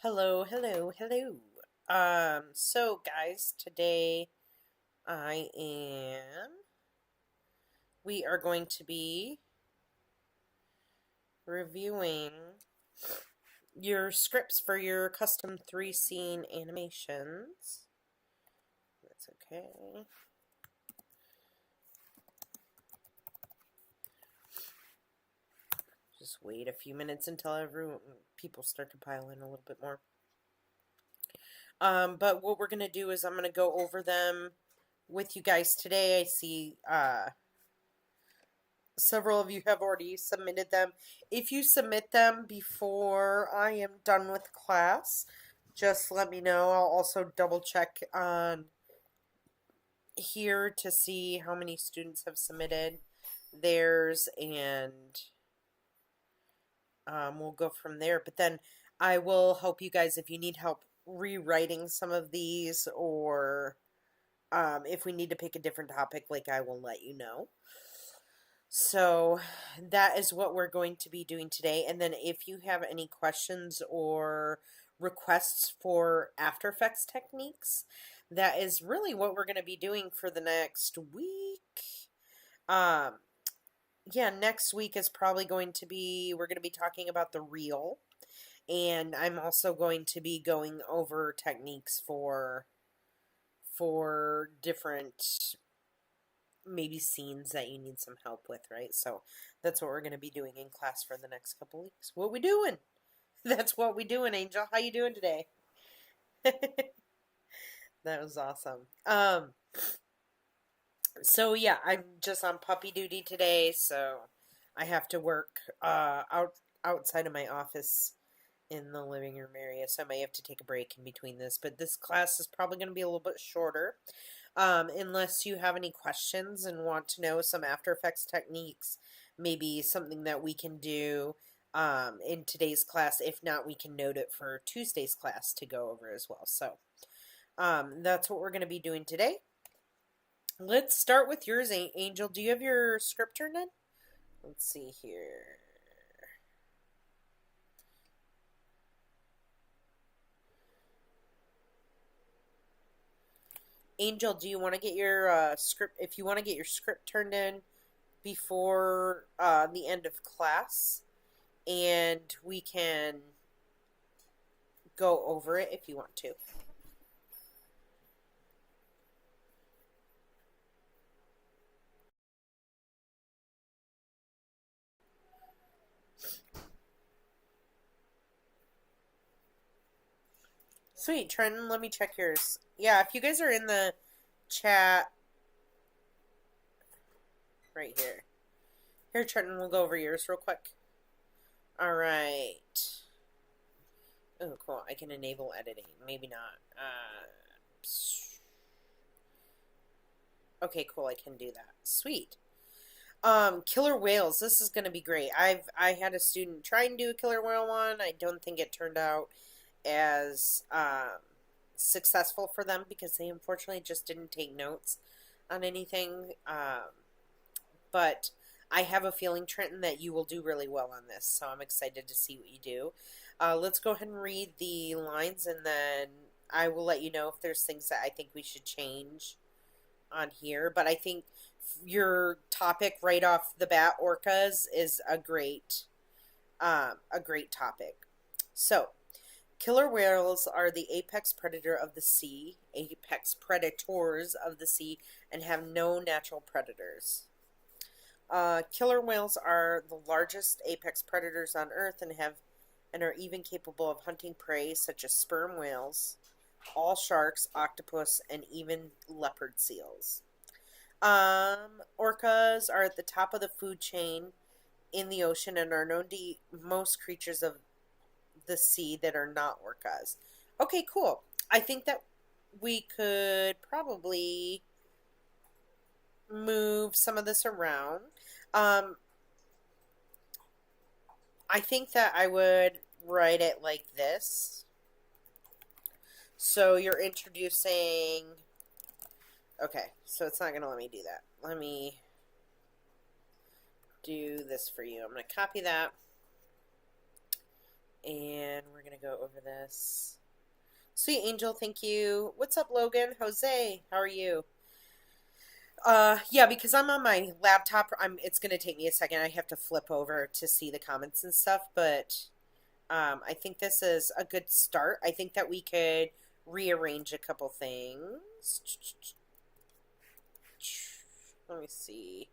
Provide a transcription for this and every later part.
Hello, hello, hello. So guys, today I am we are going to be reviewing your scripts for your custom 3 scene animations. That's okay. Just wait a few minutes until people start to pile in a little bit more. But what we're gonna do is I'm gonna go over them with you guys today. I see several of you have already submitted them. If you submit them before I am done with class, just let me know. I'll also double check on here to see how many students have submitted theirs, and we'll go from there. But then I will help you guys if you need help rewriting some of these, or if we need to pick a different topic, like, I will let you know. So that is what we're going to be doing today. And then if you have any questions or requests for After Effects techniques, that is really what we're going to be doing for the next week. Um, yeah, next week is probably going to be, we're going to be talking about the reel. And I'm also going to be going over techniques for different maybe scenes that you need some help with, right? So that's what we're going to be doing in class for the next couple weeks. What we doing? That's what we doing, Angel. How you doing today? That was awesome. So yeah, I'm just on puppy duty today, so I have to work outside of my office in the living room area, so I may have to take a break in between this. But this class is probably going to be a little bit shorter. Unless you have any questions and want to know some After Effects techniques, maybe something that we can do in today's class. If not, we can note it for Tuesday's class to go over as well. So that's what we're going to be doing today. Let's start with yours, Angel. Do you have your script turned in? Let's see here. Angel, do you want to get your script? If you want to get your script turned in before the end of class, and we can go over it if you want to. Sweet, Trenton, let me check yours. Yeah, if you guys are in the chat right here. Here, Trenton, we'll go over yours real quick. Alright. Oh, cool. I can enable editing. Maybe not. Okay, cool. I can do that. Sweet. Killer whales. This is going to be great. I had a student try and do a killer whale one. I don't think it turned out as successful for them because they unfortunately just didn't take notes on anything. But I have a feeling, Trenton, that you will do really well on this, so I'm excited to see what you do. Let's go ahead and read the lines, and then I will let you know if there's things that I think we should change on here. But I think your topic right off the bat, orcas, is a great topic. So, killer whales are the apex predator of the sea, apex predators of the sea, and have no natural predators. Killer whales are the largest apex predators on Earth and are even capable of hunting prey such as sperm whales, all sharks, octopus, and even leopard seals. Orcas are at the top of the food chain in the ocean and are known to eat most creatures of the sea that are not orcas. Okay, cool. I think that we could probably move some of this around. I think that I would write it like this. So you're introducing... Okay, so it's not going to let me do that. Let me do this for you. I'm going to copy that. And we're going to go over this. Sweet Angel, thank you. What's up, Logan? Jose, how are you? Yeah, because I'm on my laptop, it's going to take me a second. I have to flip over to see the comments and stuff, but I think this is a good start. I think that we could rearrange a couple things. Let me see.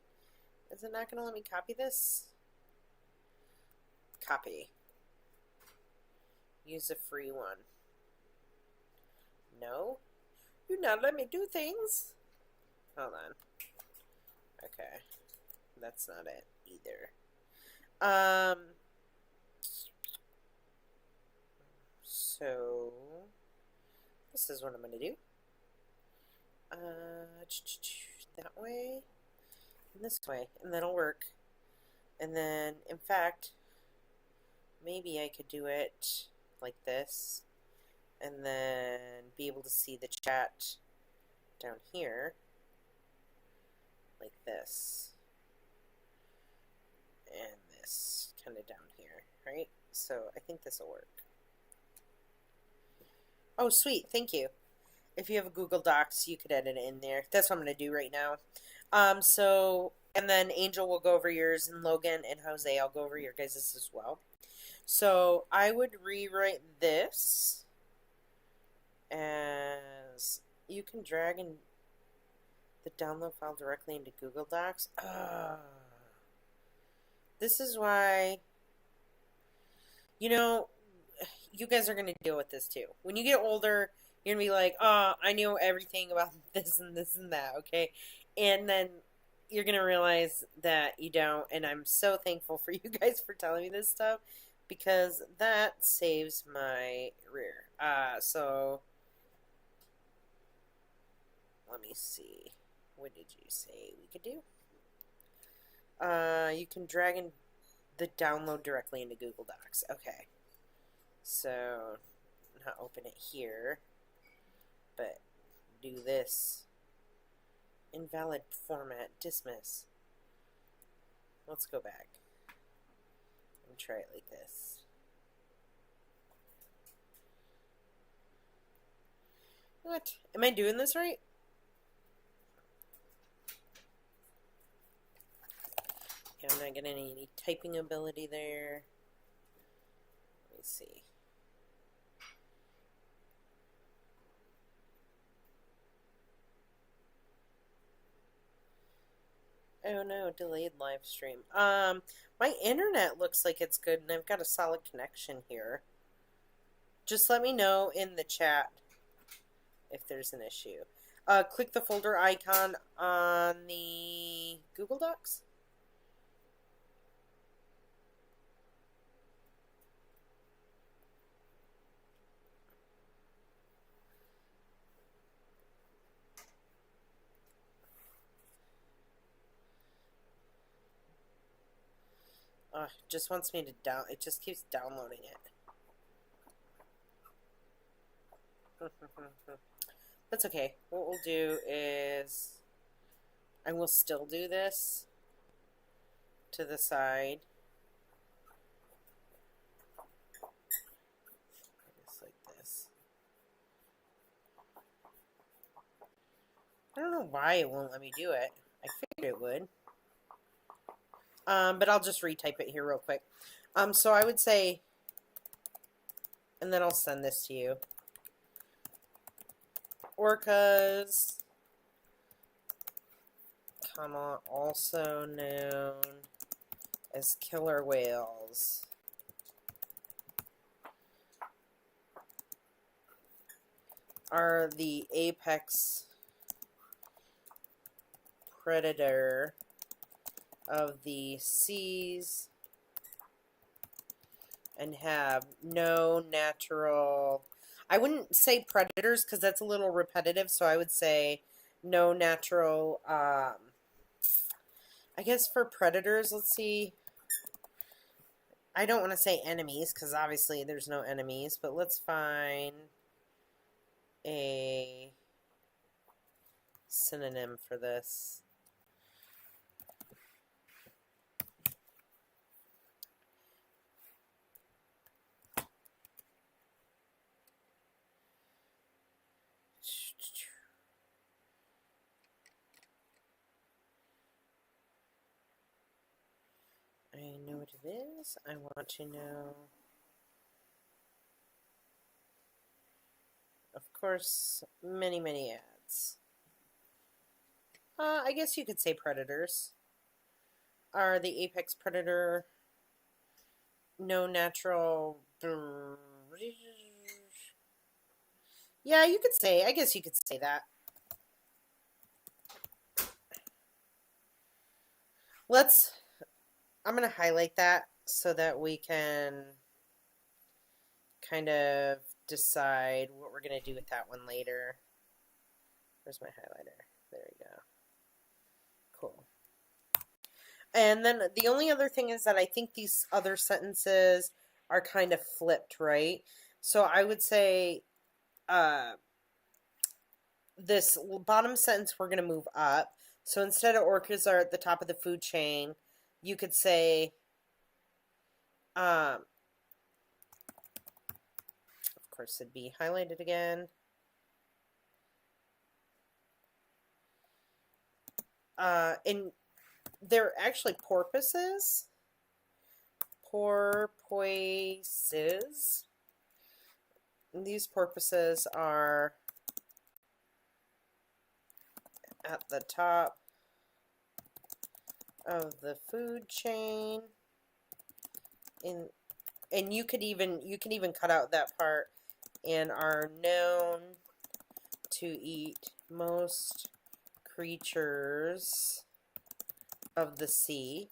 Is it not going to let me copy this? Copy. Use a free one. No? You not let me do things? Hold on. Okay. That's not it either. So this is what I'm going to do. That way and this way, and that'll work. And then, in fact, maybe I could do it like this, and then be able to see the chat down here, like this, and this kind of down here, right? So I think this will work. Oh, sweet, thank you. If you have a Google Docs, you could edit it in there. That's what I'm going to do right now. And then Angel will go over yours, and Logan and Jose, I'll go over your guys' as well. So I would rewrite this as you can drag in the download file directly into Google Docs. This is why, you know, you guys are going to deal with this too. When you get older, you're going to be like, oh, I know everything about this and this and that, okay? And then you're going to realize that you don't, and I'm so thankful for you guys for telling me this stuff, because that saves my rear. So, let me see. What did you say we could do? You can drag in the download directly into Google Docs. Okay. So, not open it here, but do this. Invalid format, dismiss. Let's go back and try it like this. What? Am I doing this right? Yeah, I'm not getting any typing ability there. Let me see. Oh no, delayed live stream. My internet looks like it's good and I've got a solid connection here. Just let me know in the chat if there's an issue. Click the folder icon on the Google Docs. It just wants me to it just keeps downloading it. That's okay. What we'll do is I will still do this to the side. Just like this. I don't know why it won't let me do it. I figured it would. But I'll just retype it here real quick. So I would say, and then I'll send this to you. Orcas, comma, also known as killer whales, are the apex predator of the seas and have no natural, I wouldn't say predators because that's a little repetitive, so I would say no natural, I guess for predators, let's see, I don't want to say enemies because obviously there's no enemies, but let's find a synonym for this. know what it is. I want to know. Of course, many, many ads. I guess you could say predators. Are the apex predator no natural... Yeah, you could say. I guess you could say that. I'm going to highlight that so that we can kind of decide what we're going to do with that one later. Where's my highlighter? There we go. Cool. And then the only other thing is that I think these other sentences are kind of flipped, right? So I would say this bottom sentence we're going to move up. So instead of orcas are at the top of the food chain, you could say, of course it'd be highlighted again. And they're actually porpoises. Porpoises. And these porpoises are at the top of the food chain. And you can even cut out that part, and are known to eat most creatures of the sea.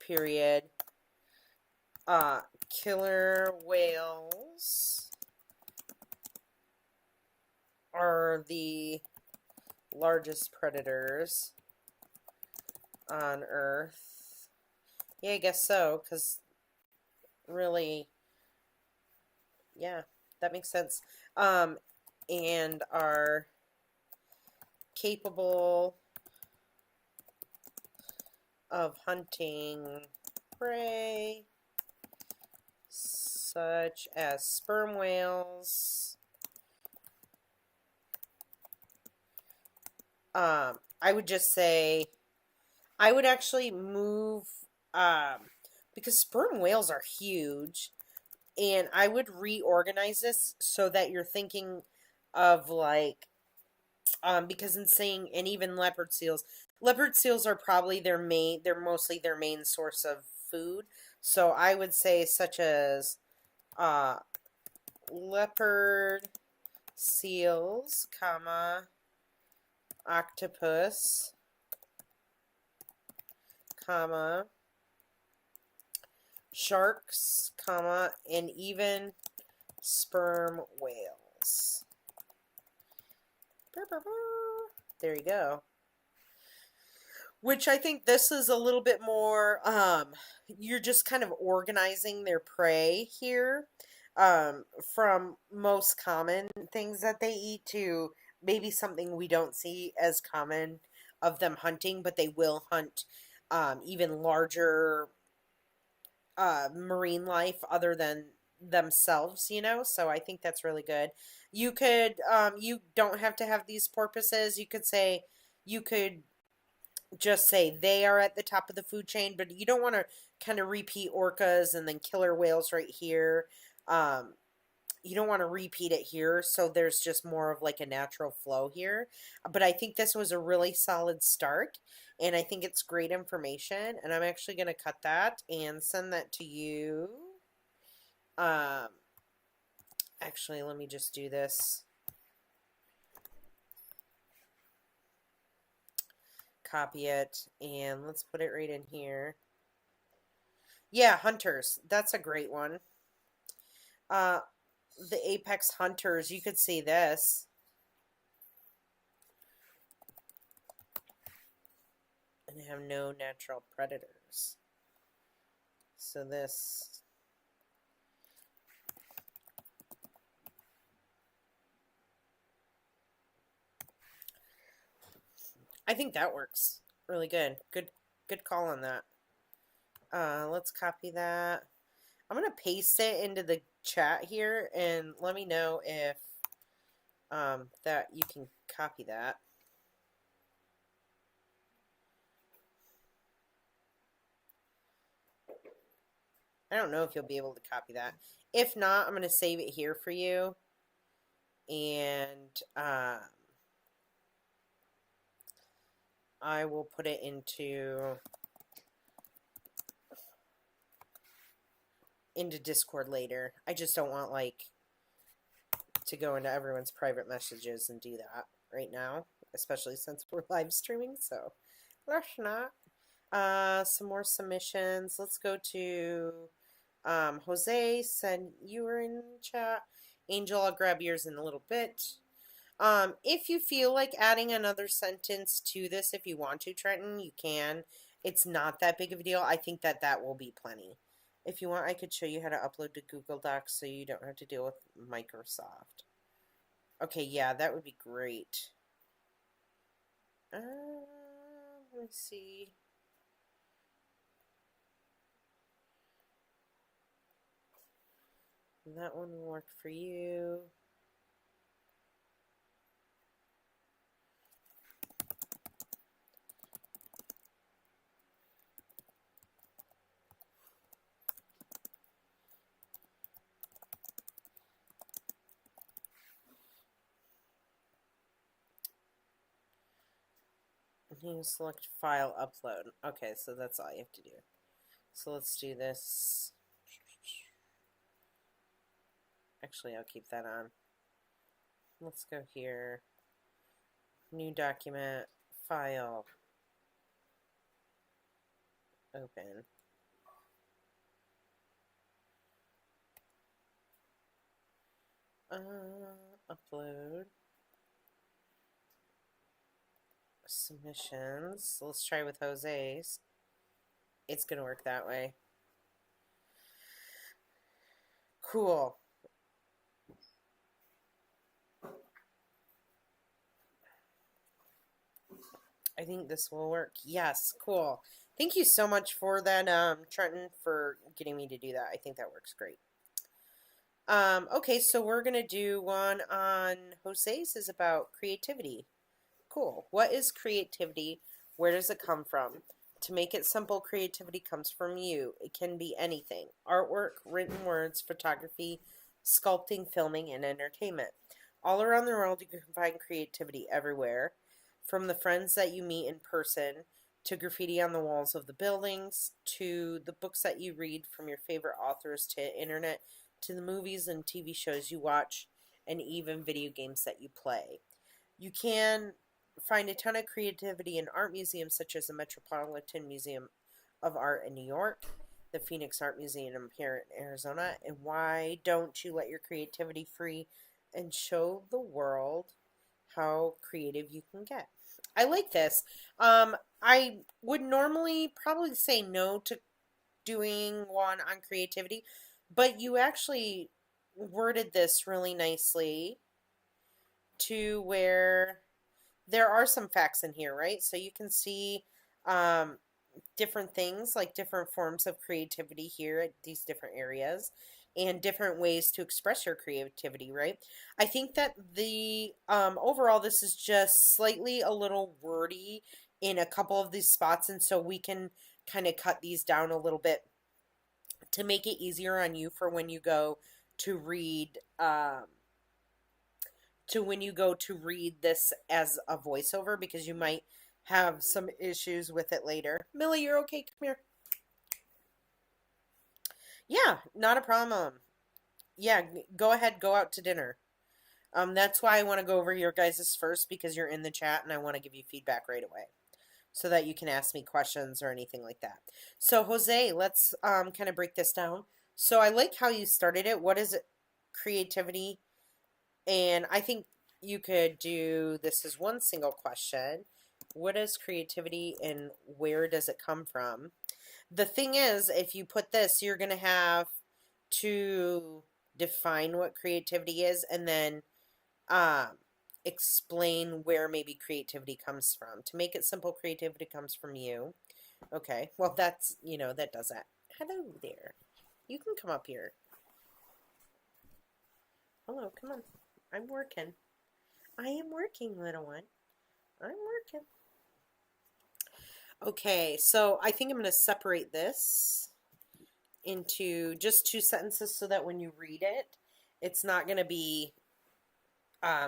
Period. Killer whales are the largest predators on Earth. Yeah, I guess so, because really, yeah, that makes sense. And are capable of hunting prey such as sperm whales. I would just say, I would actually move, because sperm whales are huge, and I would reorganize this so that you're thinking of like, because in saying, and even leopard seals are probably they're mostly their main source of food. So I would say such as leopard seals, comma, octopus, comma, sharks, comma, and even sperm whales. There you go. Which I think this is a little bit more, you're just kind of organizing their prey here, from most common things that they eat to maybe something we don't see as common of them hunting, but they will hunt even larger marine life other than themselves, you know? So I think that's really good. You could, you don't have to have these porpoises. You could just say they are at the top of the food chain, but you don't want to kind of repeat orcas and then killer whales right here. You don't want to repeat it here, so there's just more of like a natural flow here. But I think this was a really solid start, and I think it's great information, and I'm actually going to cut that and send that to you. Actually, let me just do this. Copy it, and let's put it right in here. Yeah, hunters. That's a great one. The apex hunters, you could see this. And have no natural predators. So this... I think that works really good. Good call on that. Let's copy that. I'm going to paste it into the chat here, and let me know if that you can copy that. I don't know if you'll be able to copy that. If not, I'm going to save it here for you. And I will put it into Discord later. I just don't want, like, to go into everyone's private messages and do that right now, especially since we're live streaming, so let's not. Some more submissions. Let's go to Jose said you were in chat. Angel, I'll grab yours in a little bit. If you feel like adding another sentence to this, if you want to, Trenton, you can. It's not that big of a deal. I think that will be plenty. If you want, I could show you how to upload to Google Docs so you don't have to deal with Microsoft. Okay, yeah, that would be great. Let me see. That one will work for you. You select file upload. Okay, so that's all you have to do. So let's do this. Actually, I'll keep that on. Let's go here. New document, file, open. Upload. Submissions. Let's try with Jose's. It's going to work that way. Cool. I think this will work. Yes, cool. Thank you so much for that, Trenton, for getting me to do that. I think that works great. Okay, so we're going to do one on Jose's is about creativity. Cool. What is creativity? Where does it come from? To make it simple, creativity comes from you. It can be anything. Artwork, written words, photography, sculpting, filming, and entertainment. All around the world, you can find creativity everywhere. From the friends that you meet in person, to graffiti on the walls of the buildings, to the books that you read from your favorite authors, to internet, to the movies and TV shows you watch, and even video games that you play. You can find a ton of creativity in art museums such as the Metropolitan Museum of Art in New York, the Phoenix Art Museum here in Arizona, and why don't you let your creativity free and show the world how creative you can get? I like this. I would normally probably say no to doing one on creativity, but you actually worded this really nicely to where there are some facts in here, right? So you can see different things, like different forms of creativity here at these different areas and different ways to express your creativity, right? I think that the overall, this is just slightly a little wordy in a couple of these spots, and so we can kind of cut these down a little bit to make it easier on you for when you go to read this as a voiceover, because you might have some issues with it later. Millie, you're okay? Come here. Yeah, not a problem. Yeah, go ahead, go out to dinner. That's why I want to go over your guys' first, because you're in the chat and I want to give you feedback right away so that you can ask me questions or anything like that. So Jose, let's kind of break this down. So I like how you started it. What is it? Creativity. And I think you could do this as one single question. What is creativity and where does it come from? The thing is, if you put this, you're going to have to define what creativity is and then explain where maybe creativity comes from. To make it simple, creativity comes from you. Okay, well, that's, that does that. Hello there. You can come up here. Hello, come on. I'm working. I am working, little one. I'm working. Okay, so I think I'm going to separate this into just 2 sentences so that when you read it, it's not going to be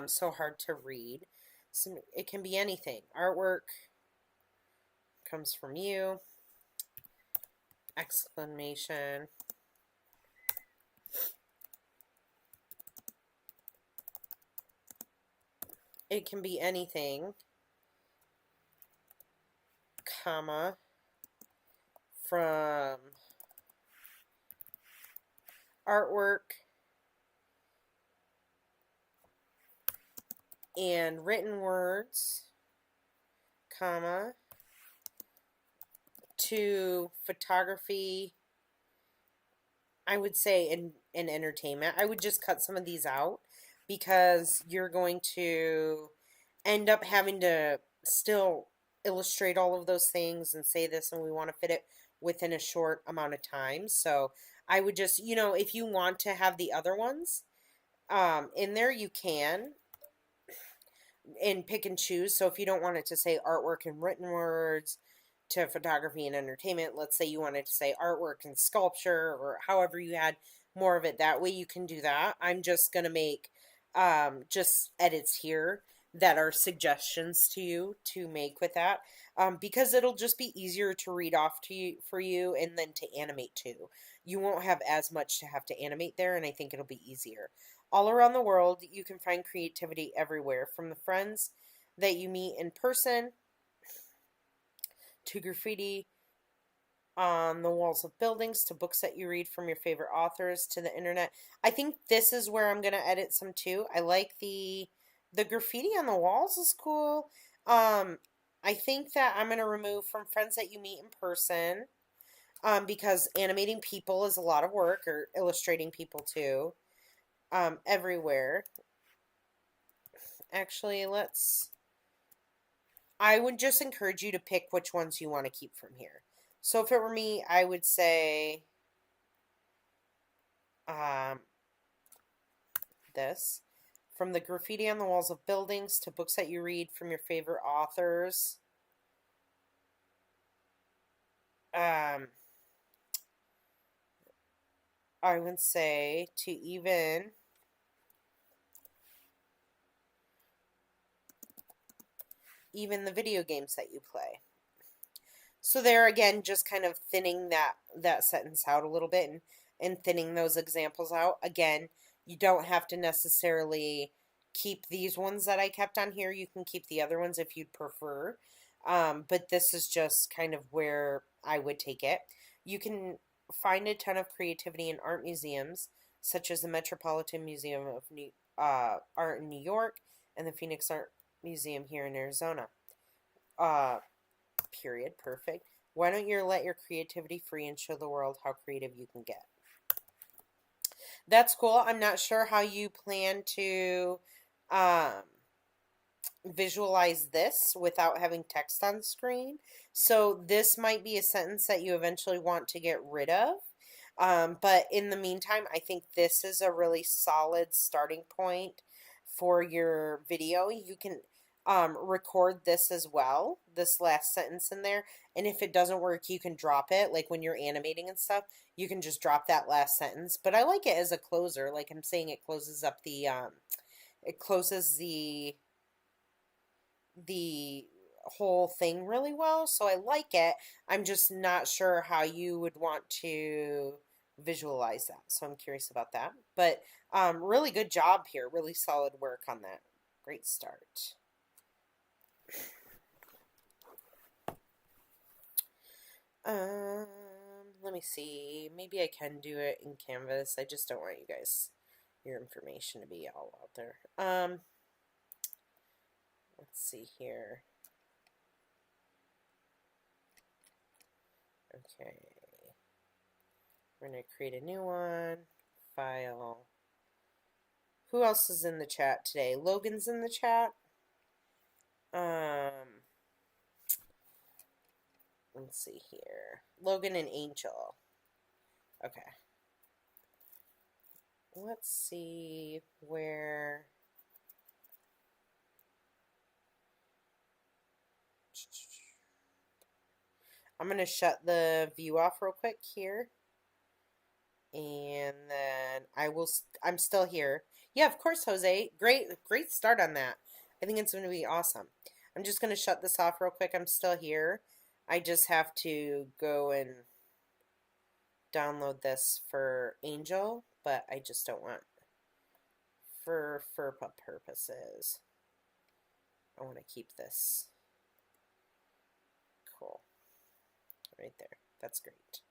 so hard to read. So it can be anything. Artwork comes from you. Exclamation. It can be anything, comma, from artwork and written words, comma, to photography, I would say, in entertainment. I would just cut some of these out because you're going to end up having to still illustrate all of those things and say this, and we want to fit it within a short amount of time. So I would just, if you want to have the other ones in there, you can, and pick and choose. So if you don't want it to say artwork and written words to photography and entertainment, let's say you wanted to say artwork and sculpture, or however you had more of it that way, you can do that. I'm just going to make just edits here that are suggestions to you to make with that, because it'll just be easier to read off to you for you, and then to animate too. You won't have as much to have to animate there, and I think it'll be easier. All around the world, you can find creativity everywhere, from the friends that you meet in person to graffiti on the walls of buildings to books that you read from your favorite authors to the internet. I think this is where I'm going to edit some too. I like the graffiti on the walls is cool. I think that I'm going to remove from friends that you meet in person, because animating people is a lot of work, or illustrating people too, everywhere. Actually, I would just encourage you to pick which ones you want to keep from here. So if it were me, I would say um, this. From the graffiti on the walls of buildings to books that you read from your favorite authors. I would say to even the video games that you play. So there again, just kind of thinning that sentence out a little bit, and thinning those examples out. Again, you don't have to necessarily keep these ones that I kept on here. You can keep the other ones if you'd prefer. But this is just kind of where I would take it. You can find a ton of creativity in art museums, such as the Metropolitan Museum of Art in New York and the Phoenix Art Museum here in Arizona. Uh, Period. Perfect. Why don't you let your creativity free and show the world how creative you can get? That's cool. I'm not sure how you plan to um, visualize this without having text on screen. So this might be a sentence that you eventually want to get rid of. But in the meantime, I think this is a really solid starting point for your video. You can record this as well, this last sentence in there. And if it doesn't work, you can drop it. Like when you're animating and stuff, you can just drop that last sentence. But I like it as a closer. Like I'm saying, it closes up it closes the whole thing really well. So I like it. I'm just not sure how you would want to visualize that. So I'm curious about that. But really good job here. Really solid work on that. Great start. Let me see. Maybe I can do it in Canvas. I just don't want you guys, your information to be all out there. Let's see here. Okay. We're going to create a new one. File. Who else is in the chat today? Logan's in the chat. Let's see here. Logan and Angel. Okay. Let's see where... I'm going to shut the view off real quick here. And then I'm still here. Yeah, of course, Jose. Great start on that. I think it's going to be awesome. I'm just going to shut this off real quick. I'm still here. I just have to go and download this for Angel, but I just don't want for FERPA purposes. I want to keep this. Cool. Right there. That's great.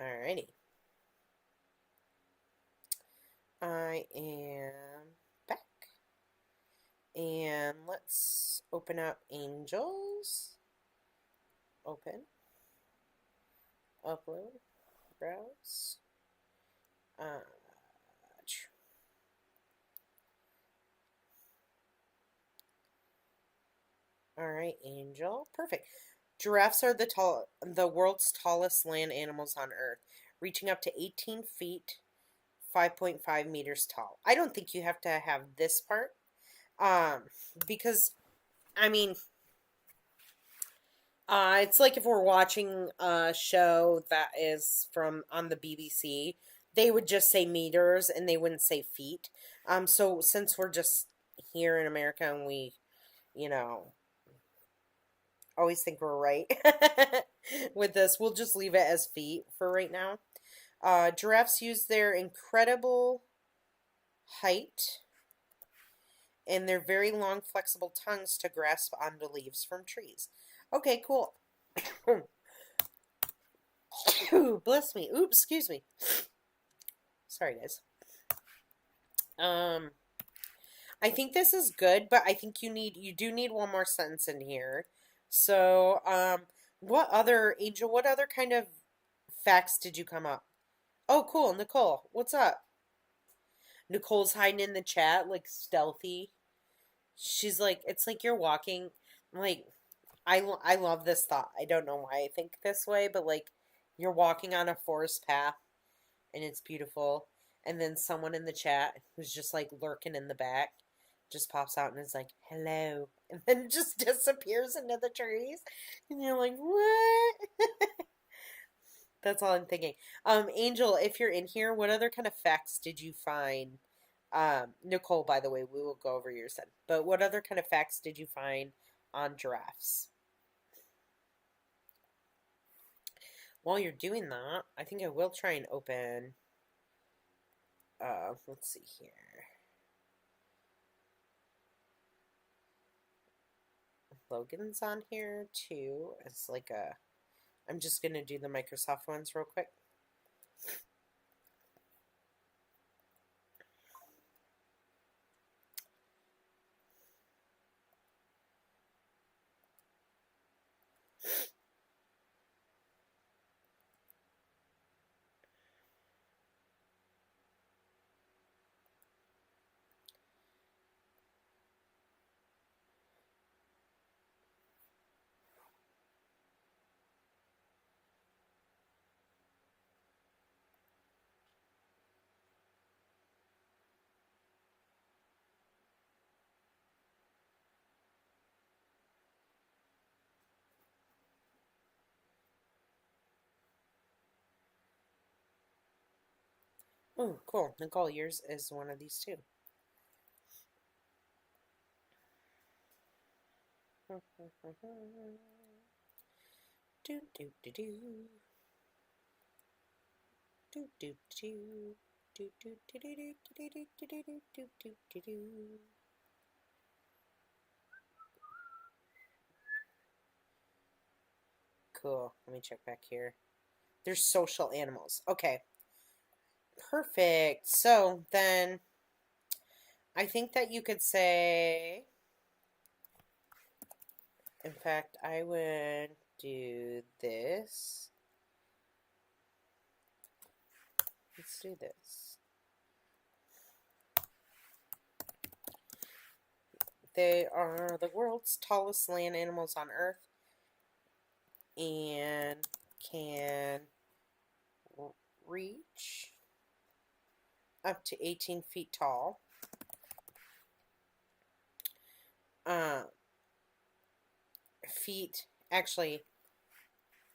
Alrighty. I am back. And let's open up Angels. Open. Upload. Browse. Alright, Angel. Perfect. Giraffes are the world's tallest land animals on Earth, reaching up to 18 feet, 5.5 meters tall. I don't think you have to have this part, because, I mean, it's like if we're watching a show that is from on the BBC, they would just say meters and they wouldn't say feet. So since we're just here in America and we, you know, always think we're right with this, we'll just leave it as feet for right now. Giraffes use their incredible height and their very long, flexible tongues to grasp onto leaves from trees. Okay, cool. Bless me. Oops, excuse me. Sorry, guys. I think this is good, but I think you do need one more sentence in here. So, what other kind of facts did you come up? Oh, cool, Nicole. What's up? Nicole's hiding in the chat, like stealthy. She's like, it's like you're walking, like, I love this thought. I don't know why I think this way, but like, you're walking on a forest path, and it's beautiful, and then someone in the chat who's just like lurking in the back just pops out and is like, hello, and then just disappears into the trees, and you're like, what? That's all I'm thinking. Angel, if you're in here, what other kind of facts did you find? Nicole, by the way, we will go over yours then. But what other kind of facts did you find on giraffes? While you're doing that, I think I will try and open. Let's see here. Logan's on here too. It's like a. I'm just gonna do the Microsoft ones real quick. Oh, cool. Nicole, yours is one of these too. Do do do do. Do do do. Do do do do do do do do do do do do do. Cool. Let me check back here. They're social animals. Okay. Perfect. So then I think that you could say, in fact, I would do this. Let's do this. They are the world's tallest land animals on Earth and can reach up to 18 feet tall. Feet, actually,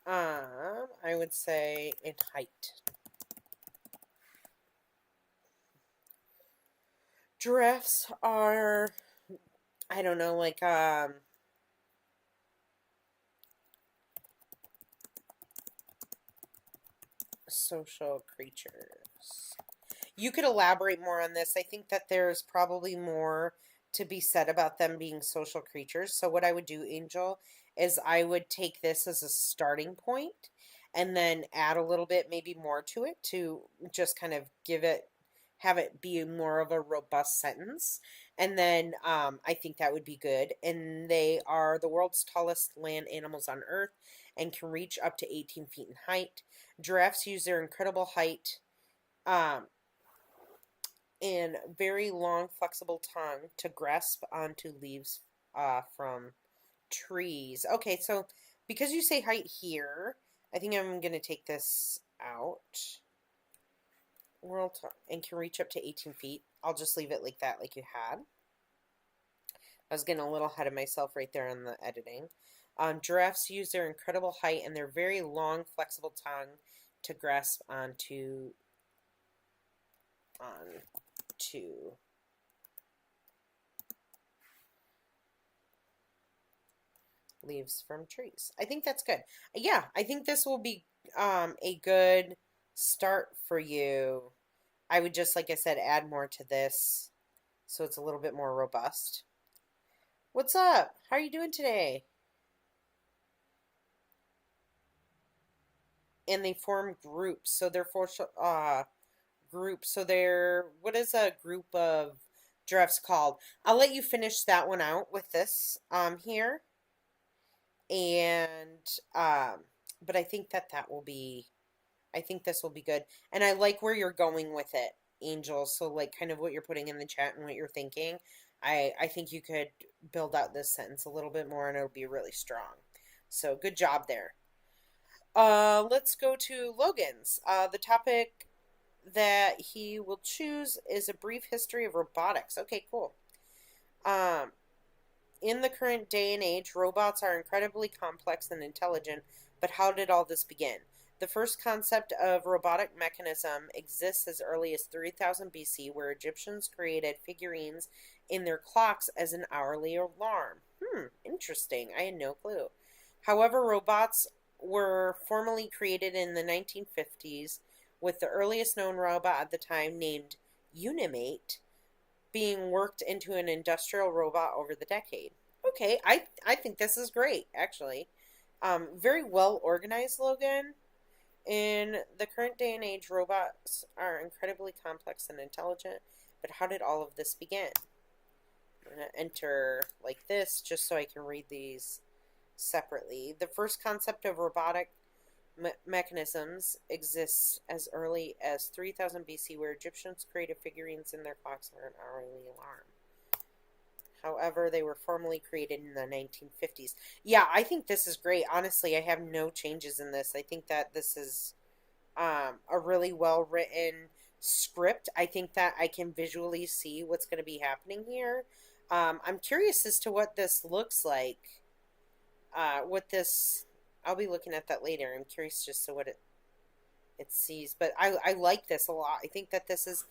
I would say in height. Giraffes are, I don't know, like social creatures. You could elaborate more on this. I think that there's probably more to be said about them being social creatures. So, what I would do, Angel, is I would take this as a starting point and then add a little bit, maybe more to it to just kind of have it be more of a robust sentence. And then I think that would be good. And they are the world's tallest land animals on Earth and can reach up to 18 feet in height. Giraffes use their incredible height um, and very long, flexible tongue to grasp onto leaves from trees. Okay, so because you say height here, I think I'm going to take this out. World and can reach up to 18 feet. I'll just leave it like that, like you had. I was getting a little ahead of myself right there on the editing. Giraffes use their incredible height and their very long, flexible tongue to grasp onto leaves from trees. I think that's good. Yeah, I think this will be a good start for you. I would just, like I said, add more to this so it's a little bit more robust. What's up? How are you doing today? And they form groups. So they're for groups. So they're what is a group of giraffes called? I'll let you finish that one out with this here. And but I think that will be I think this will be good. And I like where you're going with it, Angel. So like kind of what you're putting in the chat and what you're thinking. I think you could build out this sentence a little bit more and it'll be really strong. So good job there. Let's go to Logan's. The topic that he will choose is a brief history of robotics. Okay, cool. Um, in the current day and age, robots are incredibly complex and intelligent, but how did all this begin? The first concept of robotic mechanism exists as early as 3000 BC, where Egyptians created figurines in their clocks as an hourly alarm. Interesting. I had no clue. However, robots were formally created in the 1950s, with the earliest known robot at the time named Unimate being worked into an industrial robot over the decade. Okay, I think this is great, actually. Very well organized, Logan. In the current day and age, robots are incredibly complex and intelligent, but how did all of this begin? I'm going to enter like this just so I can read these separately. The first concept of robotic mechanisms exists as early as 3000 BC, where Egyptians created figurines in their clocks for an hourly alarm. However, they were formally created in the 1950s. Yeah, I think this is great. Honestly, I have no changes in this. I think that this is a really well written script. I think that I can visually see what's going to be happening here. I'm curious as to what this looks like. What this, I'll be looking at that later. I'm curious just to what it sees, but I like this a lot. I think that this is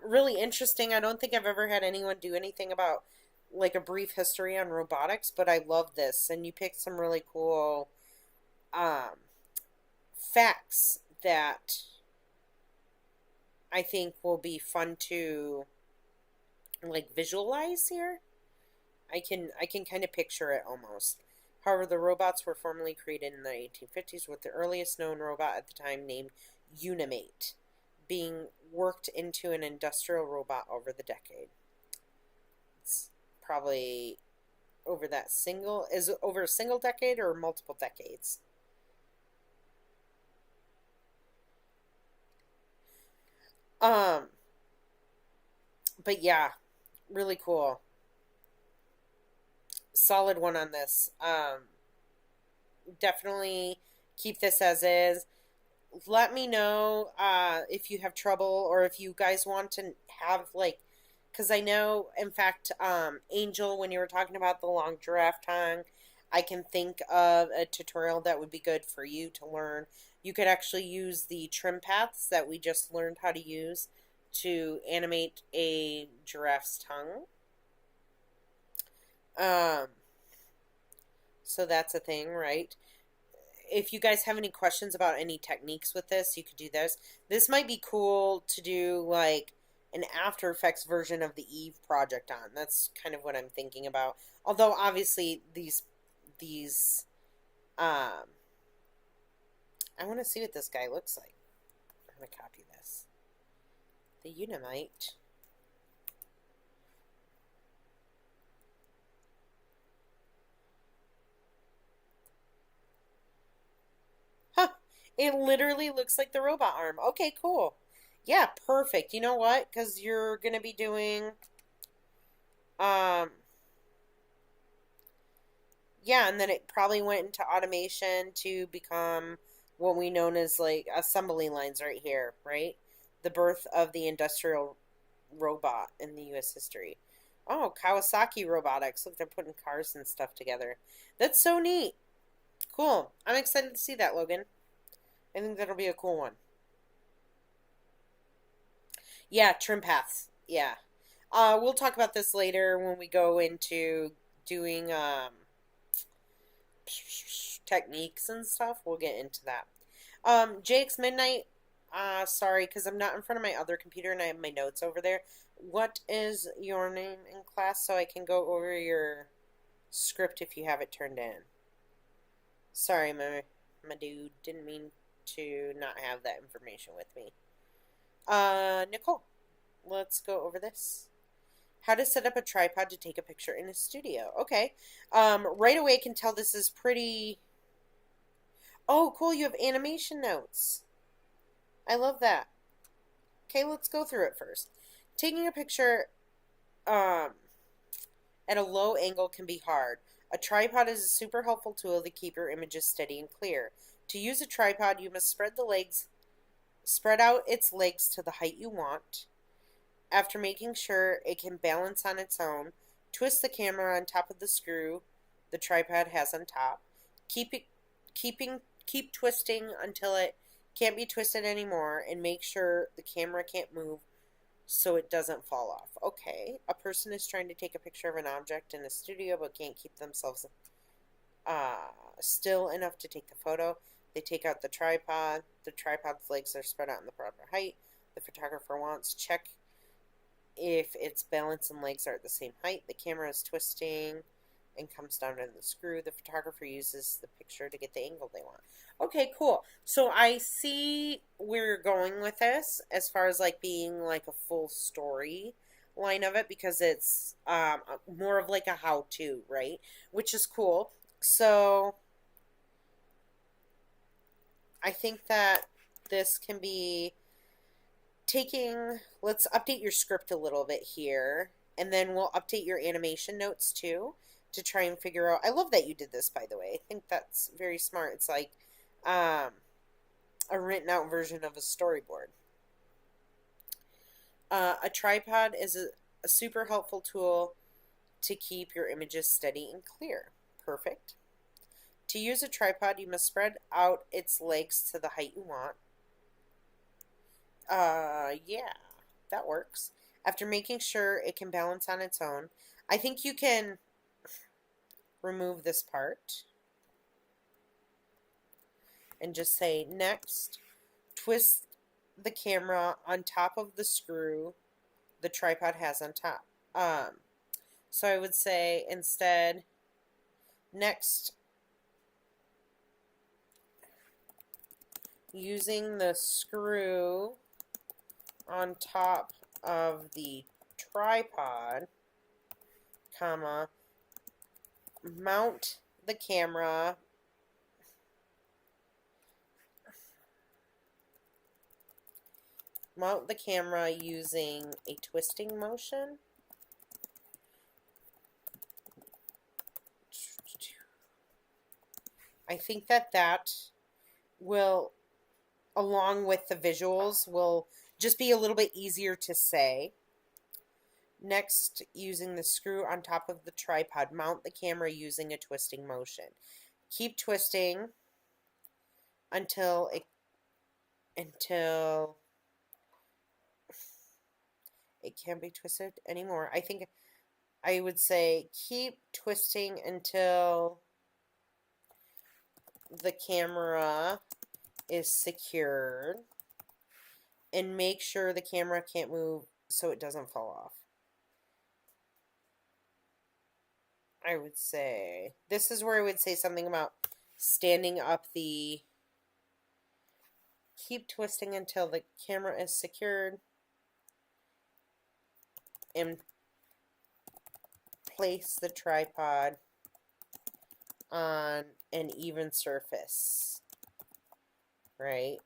really interesting. I don't think I've ever had anyone do anything about like a brief history on robotics, but I love this. And you picked some really cool um, facts that I think will be fun to like visualize here. I can kind of picture it almost. However, the robots were formally created in the 1850s, with the earliest known robot at the time named Unimate being worked into an industrial robot over the decade. It's probably over a single decade or multiple decades. Um, but yeah, really cool. Solid one on this. Definitely keep this as is. Let me know if you have trouble or if you guys want to have like, because I know, in fact, Angel, when you were talking about the long giraffe tongue, I can think of a tutorial that would be good for you to learn. You could actually use the trim paths that we just learned how to use to animate a giraffe's tongue. Um, so that's a thing, right? If you guys have any questions about any techniques with this, you could do this. This might be cool to do like an After Effects version of the Eve project on. That's kind of what I'm thinking about. Although obviously these I want to see what this guy looks like. I'm going to copy this. The Unimite. Huh. It literally looks like the robot arm. Okay, cool. Yeah, perfect. You know what? Because you're going to be doing um yeah, and then it probably went into automation to become what we known as like assembly lines right here, right? The birth of the industrial robot in the US history. Oh, Kawasaki Robotics. Look, they're putting cars and stuff together. That's so neat. Cool. I'm excited to see that, Logan. I think that'll be a cool one. Yeah, trim paths. Yeah. We'll talk about this later when we go into doing techniques and stuff. We'll get into that. Jake's Midnight. Sorry, because I'm not in front of my other computer and I have my notes over there. What is your name in class so I can go over your script if you have it turned in? Sorry, my dude. Didn't mean to not have that information with me. Nicole, let's go over this. How to set up a tripod to take a picture in a studio. Okay. Right away, I can tell this is pretty. Oh, cool. You have animation notes. I love that. Okay, let's go through it first. Taking a picture um, at a low angle can be hard. A tripod is a super helpful tool to keep your images steady and clear. To use a tripod, you must spread out its legs to the height you want. After making sure it can balance on its own, twist the camera on top of the screw the tripod has on top. Keep it keep twisting until it can't be twisted anymore and make sure the camera can't move so it doesn't fall off. Okay, a person is trying to take a picture of an object in a studio but can't keep themselves still enough to take the photo. They take out the tripod. The tripod's legs are spread out in the proper height. The photographer wants check if its balance and legs are at the same height. The camera is twisting and comes down to the screw. The photographer uses the picture to get the angle they want. Okay, cool. So I see where you're going with this as far as like being like a full story line of it because it's more of like a how-to, right? Which is cool. So I think that this can be let's update your script a little bit here, and then we'll update your animation notes too to try and figure out. I love that you did this, by the way. I think that's very smart. It's like um, a written out version of a storyboard. A tripod is a super helpful tool to keep your images steady and clear. Perfect. To use a tripod, you must spread out its legs to the height you want. Yeah, that works. After making sure it can balance on its own, I think you can remove this part and just say next. Twist the camera on top of the screw the tripod has on top. So I would say instead, next, using the screw on top of the tripod, comma, mount the camera using a twisting motion. I think that will, along with the visuals, will just be a little bit easier to say. Next, using the screw on top of the tripod, mount the camera using a twisting motion. Keep twisting until it can't be twisted anymore. I think I would say keep twisting until the camera is secured, and make sure the camera can't move so it doesn't fall off. I would say this is where I would say something about standing up the keep twisting until the camera is secured, and place the tripod on an even surface, right?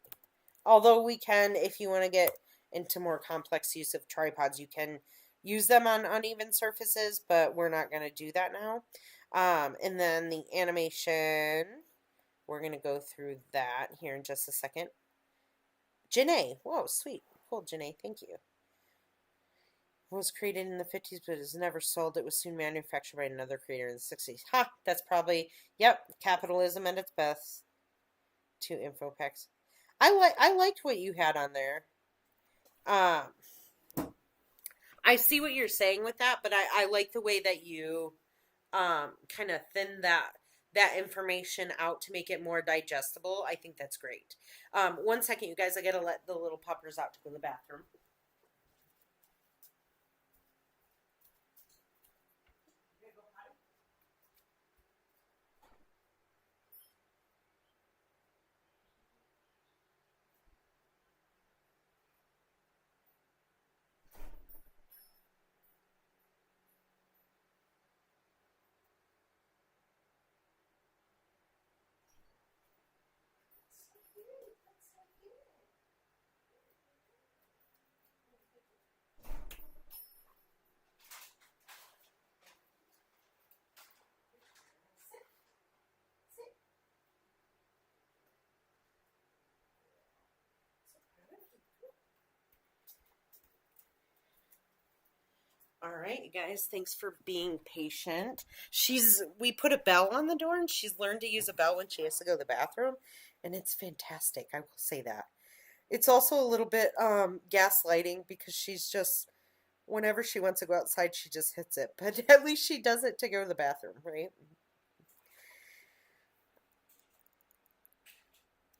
Although we can, if you want to get into more complex use of tripods, you can use them on uneven surfaces, but we're not going to do that now. And then the animation, we're going to go through that here in just a second. Janae, whoa, sweet. Cool, Janae, thank you. It was created in the 50s, but it was never sold. It was soon manufactured by another creator in the 60s. Ha, that's probably, yep, capitalism at its best. 2 info packs. I liked what you had on there. I see what you're saying with that, but I like the way that you kind of thin that information out to make it more digestible. I think that's great. 1 second, you guys. I gotta let the little puppers out to go to the bathroom. All right, you guys, thanks for being patient. We put a bell on the door and she's learned to use a bell when she has to go to the bathroom, and it's fantastic. I will say that. It's also a little bit gaslighting because she's just whenever she wants to go outside, she just hits it. But at least she does it to go to the bathroom, right?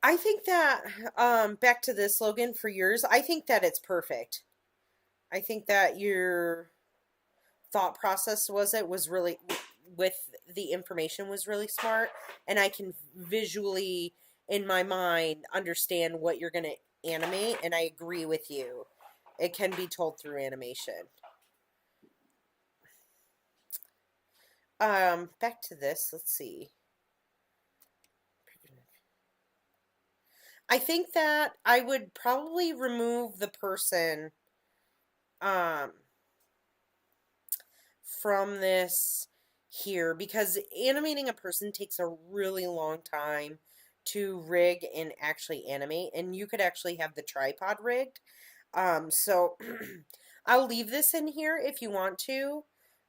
I think that back to this slogan for yours, I think that it's perfect. I think that your thought process was really with the information was really smart, and I can visually in my mind understand what you're going to animate, and I agree with you. It can be told through animation. Back to this, let's see. I think that I would probably remove the person um from this here because animating a person takes a really long time to rig and actually animate, and you could actually have the tripod rigged. So I'll leave this in here if you want to.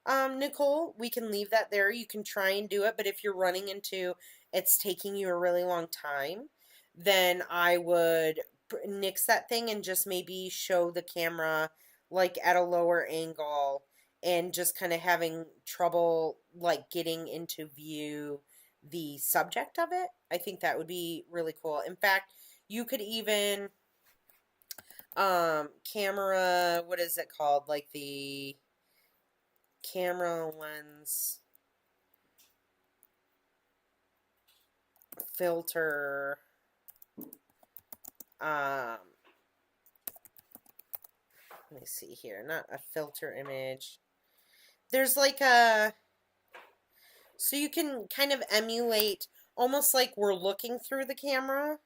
Nicole, we can leave that there. You can try and do it, but if you're running into it's taking you a really long time, then I would nix that thing and just maybe show the camera like at a lower angle and just kind of having trouble like getting into view the subject of it. I think that would be really cool. In fact, you could even camera, what is it called? Like the camera lens filter um let me see here, not a filter image. There's like a so you can kind of emulate almost like we're looking through the camera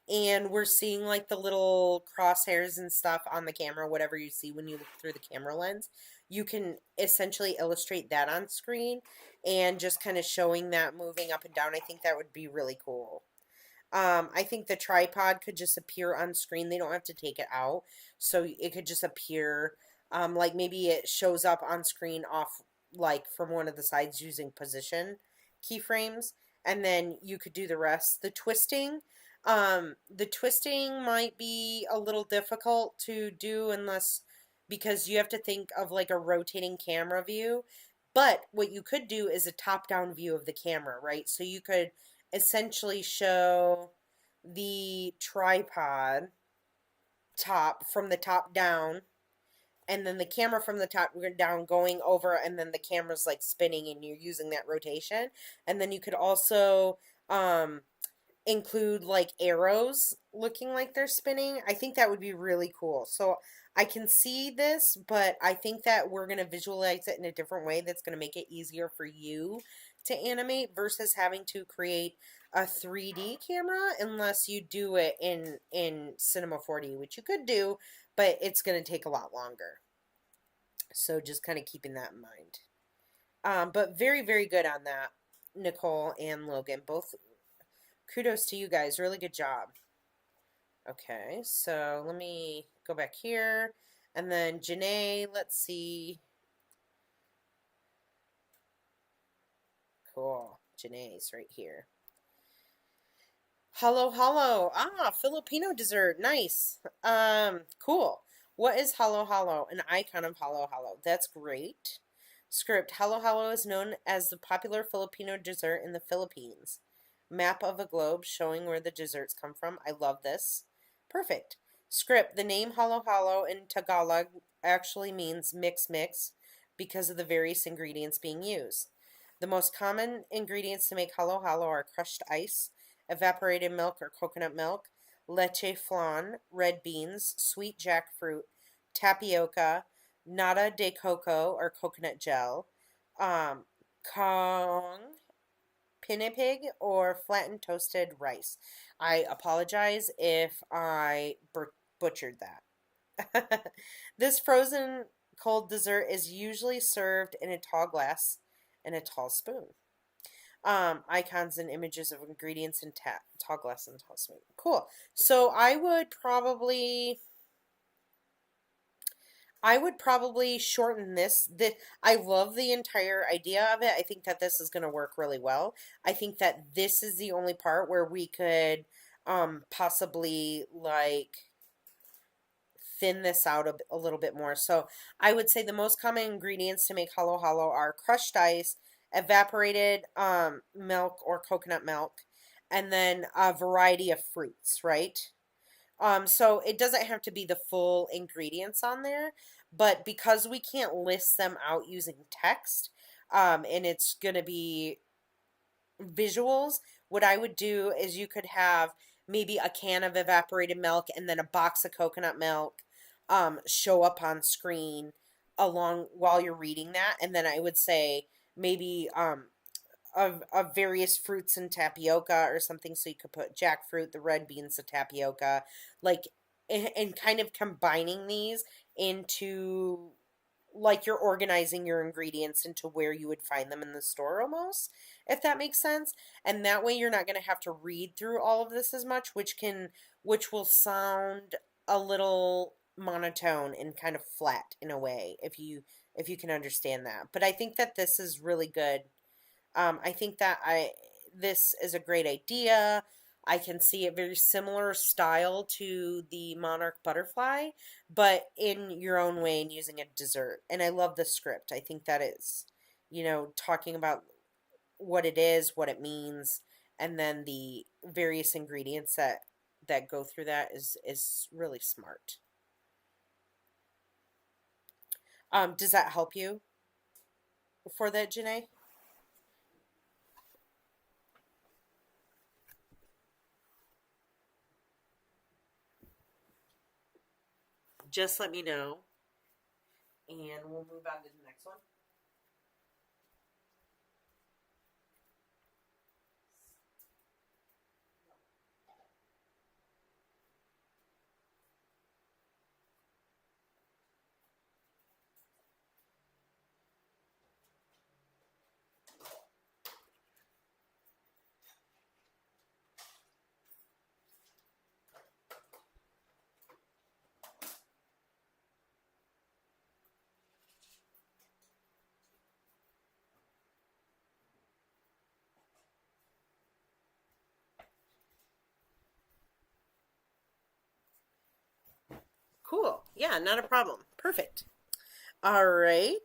and we're seeing like the little crosshairs and stuff on the camera, whatever you see when you look through the camera lens. You can essentially illustrate that on screen and just kind of showing that moving up and down. I think that would be really cool. I think the tripod could just appear on screen. They don't have to take it out, so it could just appear Like maybe it shows up on screen off like from one of the sides using position keyframes, and then you could do the rest. The twisting might be a little difficult to do unless because you have to think of like a rotating camera view. But what you could do is a top-down view of the camera, right? So you could essentially show the tripod top from the top down, and then the camera from the top down going over, and then the camera's like spinning and you're using that rotation. And then you could also um include like arrows looking like they're spinning. I think that would be really cool. So I can see this, but I think that we're going to visualize it in a different way that's going to make it easier for you to animate versus having to create a 3D camera unless you do it in Cinema 4D, which you could do, but it's going to take a lot longer. So just kind of keeping that in mind. But very, very good on that, Nicole and Logan. Both kudos to you guys. Really good job. Okay, so let me go back here. And then Janae, let's see. Cool. Janae's right here. Hello, hello. Ah, Filipino dessert. Nice. Cool. What is halo halo? An icon of halo halo. That's great. Script. Halo halo is known as the popular Filipino dessert in the Philippines. Map of a globe showing where the desserts come from. I love this. Perfect. Script. The name halo halo in Tagalog actually means mix mix because of the various ingredients being used. The most common ingredients to make halo halo are crushed ice, evaporated milk or coconut milk, leche flan, red beans, sweet jackfruit, tapioca, nata de coco or coconut gel, kong, pinipig, or flattened toasted rice. I apologize if I butchered that. This frozen cold dessert is usually served in a tall glass and a tall spoon. Icons and images of ingredients in tall glass and tall spoon. Cool. So I would probably shorten this. I love the entire idea of it. I think that this is going to work really well. I think that this is the only part where we could possibly like thin this out a little bit more. So I would say the most common ingredients to make halo halo are crushed ice, evaporated milk or coconut milk, and then a variety of fruits, right? So it doesn't have to be the full ingredients on there, but because we can't list them out using text, and it's going to be visuals, what I would do is you could have maybe a can of evaporated milk and then a box of coconut milk show up on screen along while you're reading that, and then I would say maybe of various fruits and tapioca or something, so you could put jackfruit, the red beans, the tapioca, like and kind of combining these into like you're organizing your ingredients into where you would find them in the store almost, if that makes sense. And that way you're not going to have to read through all of this as much, which will sound a little monotone and kind of flat in a way if you can understand that. But I think that this is really good. I think that this is a great idea. I can see a very similar style to the Monarch Butterfly, but in your own way and using a dessert. And I love the script. I think that is, talking about what it is, what it means, and then the various ingredients that go through that is really smart. Does that help you for that, Janae? Just let me know, and we'll move on to the next one. Cool. Yeah, not a problem. Perfect. All right.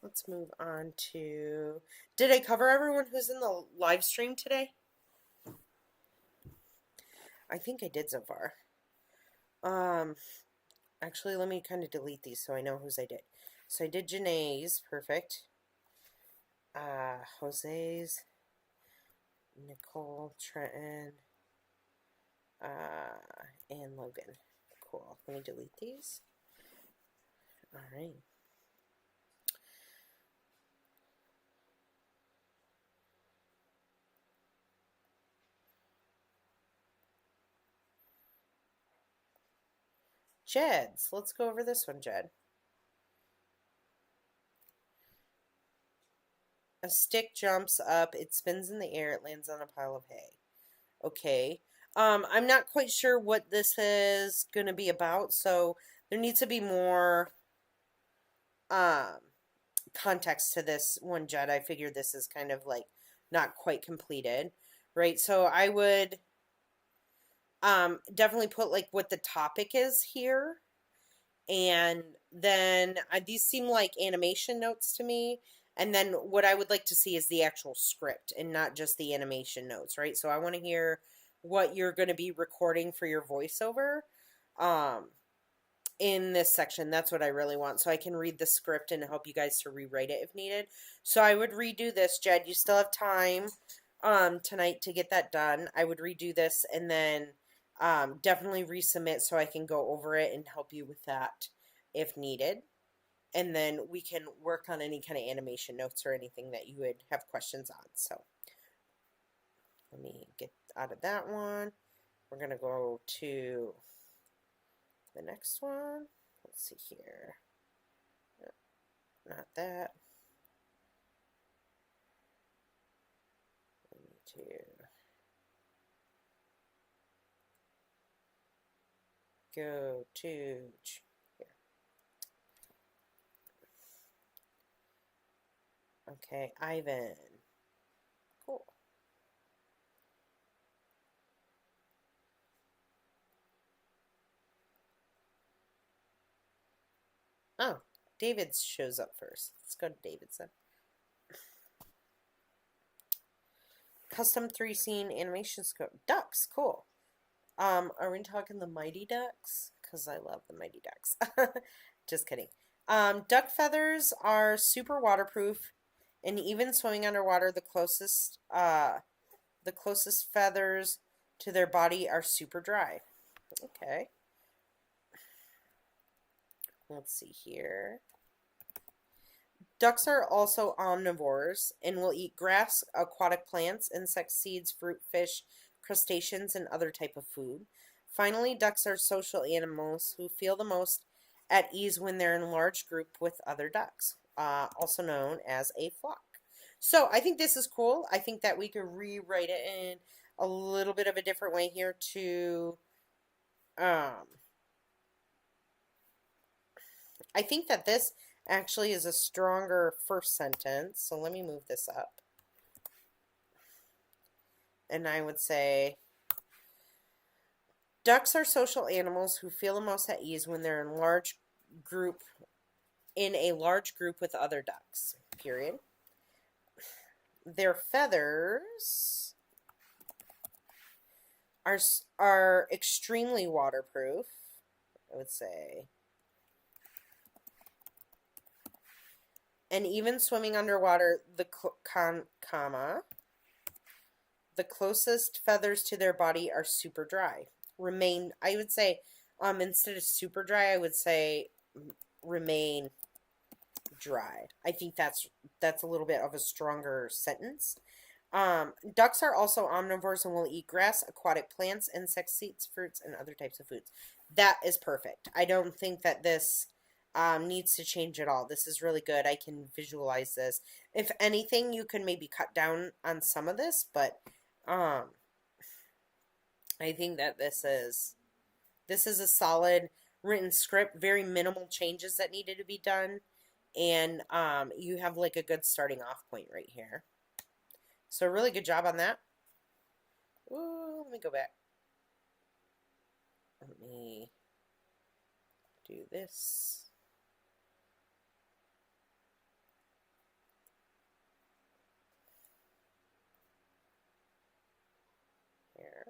Let's move on to. Did I cover everyone who's in the live stream today? I think I did so far. Um, Actually, let me kind of delete these so I know whose I did. So I did Janae's, perfect. Jose's, Nicole, Trenton, and Logan. Cool. Let me delete these. All right. Jed's. Let's go over this one, Jed. A stick jumps up, it spins in the air, it lands on a pile of hay. Okay. I'm not quite sure what this is going to be about, so there needs to be more um context to this one, Jed. I figured this is kind of like not quite completed, right? So I would definitely put like what the topic is here, and then these seem like animation notes to me. And then what I would like to see is the actual script and not just the animation notes, right? So I want to hear what you're going to be recording for your voiceover in this section. That's what I really want. So I can read the script and help you guys to rewrite it if needed. So I would redo this, Jed. You still have time tonight to get that done. I would redo this and then definitely resubmit so I can go over it and help you with that if needed. And then we can work on any kind of animation notes or anything that you would have questions on. So let me get out of that one. We're going to go to the next one. Let's see here. Not that. We need to go to here. Okay, Ivan. Cool. Oh, David shows up first. Let's go to David's then. Custom 3 scene animation scope. Ducks, cool. Are we talking the Mighty Ducks? Because I love the Mighty Ducks. Just kidding. Duck feathers are super waterproof, and even swimming underwater, the closest feathers to their body are super dry. Okay. Let's see here. Ducks are also omnivores and will eat grass, aquatic plants, insects, seeds, fruit, fish, crustaceans, and other type of food. Finally, ducks are social animals who feel the most at ease when they're in a large group with other ducks, also known as a flock. So I think this is cool. I think that we could rewrite it in a little bit of a different way here to I think that this actually is a stronger first sentence. So let me move this up. And I would say, ducks are social animals who feel the most at ease when they're in a large group with other ducks. Period. Their feathers are extremely waterproof. I would say. And even swimming underwater, the closest feathers to their body are super dry. I would say, instead of super dry, I would say remain dry. I think that's a little bit of a stronger sentence. Ducks are also omnivores and will eat grass, aquatic plants, insects, seeds, fruits, and other types of foods. That is perfect. I don't think that this needs to change at all. This is really good. I can visualize this. If anything, you can maybe cut down on some of this, but I think that this is a solid written script. Very minimal changes that needed to be done, and you have like a good starting off point right here. So really good job on that. Ooh, let me go back. Let me do this. Here.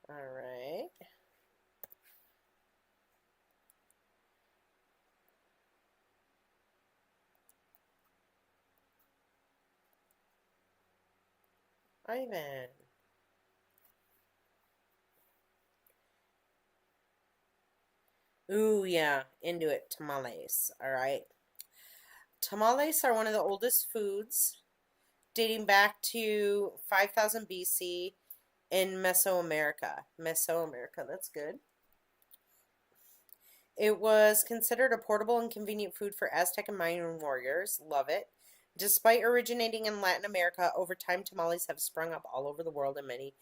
All right. Ivan. Ooh, yeah, into it. Tamales. All right. Tamales are one of the oldest foods, dating back to 5000 BC in Mesoamerica. Mesoamerica, that's good. It was considered a portable and convenient food for Aztec and Mayan warriors. Love it. Despite originating in Latin America, over time tamales have sprung up all over the world in many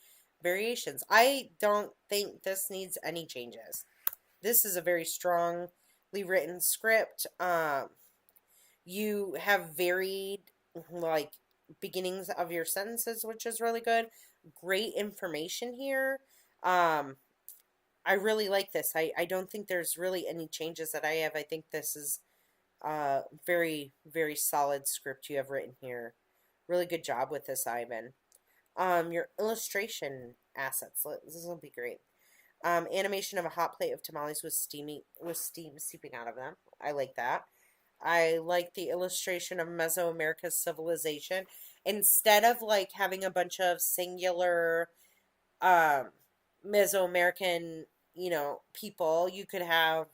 variations. I don't think this needs any changes. This is a very strongly written script. You have varied like beginnings of your sentences, which is really good. Great information here. Um, I really like this. I don't think there's really any changes that I have. I think this is very, very solid script you have written here. Really good job with this, Ivan. Your illustration assets. This will be great. Animation of a hot plate of tamales with steam seeping out of them. I like that. I like the illustration of Mesoamerica's civilization. Instead of like having a bunch of singular um, Mesoamerican, people, you could have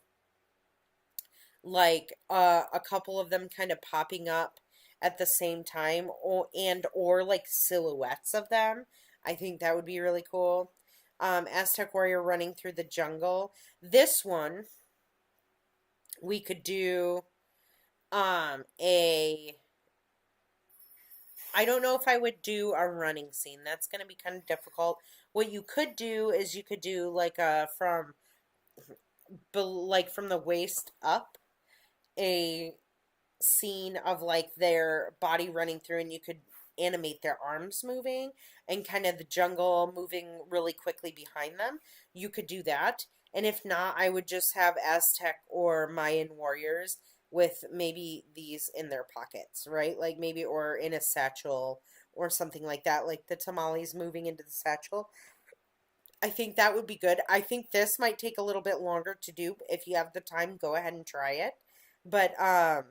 like a couple of them kind of popping up at the same time or like silhouettes of them. I think that would be really cool. Aztec warrior running through the jungle. This one we could do a I don't know if I would do a running scene. That's going to be kind of difficult. What you could do is you could do like a from the waist up a scene of like their body running through, and you could animate their arms moving and kind of the jungle moving really quickly behind them. You could do that. And if not, I would just have Aztec or Mayan warriors with maybe these in their pockets, right? Like maybe or in a satchel or something like that, like the tamales moving into the satchel. I think that would be good. I think this might take a little bit longer to do. If you have the time, go ahead and try it. But I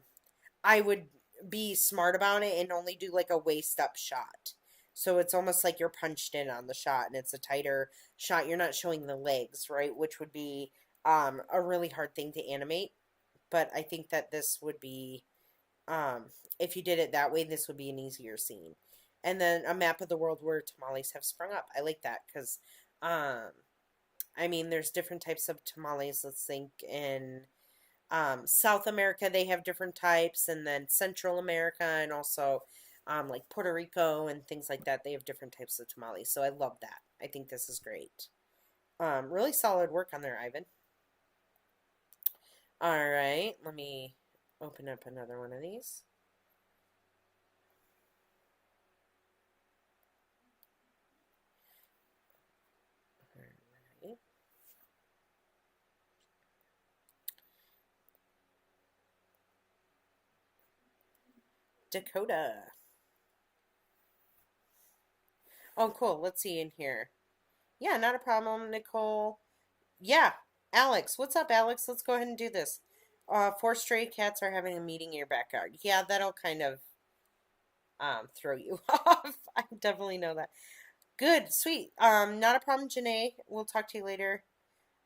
would be smart about it and only do like a waist up shot. So it's almost like you're punched in on the shot and it's a tighter shot. You're not showing the legs, right? Which would be a really hard thing to animate. But I think that this would be, um, if you did it that way, this would be an easier scene. And then a map of the world where tamales have sprung up. I like that because, um, I mean, there's different types of tamales. Let's think in South America, they have different types, and then Central America, and also like Puerto Rico and things like that, they have different types of tamales. So I love that. I think this is great. Really solid work on there, Ivan. All right, let me open up another one of these. All right. Dakota. Oh, cool. Let's see in here. Yeah, not a problem, Nicole. Yeah, Alex. What's up, Alex? Let's go ahead and do this. Four stray cats are having a meeting in your backyard. Yeah, that'll kind of throw you off. I definitely know that. Good, sweet. Not a problem, Janae. We'll talk to you later.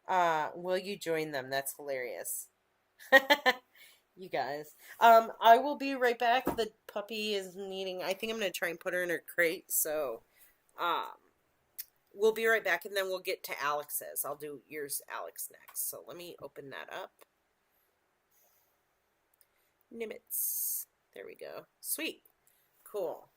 Will you join them? That's hilarious. You guys. I will be right back. The puppy is needing. I think I'm gonna try and put her in her crate. So, um, we'll be right back, and then we'll get to Alex's. I'll do yours, Alex, next. So let me open that up. Nimitz. There we go. Sweet. Cool.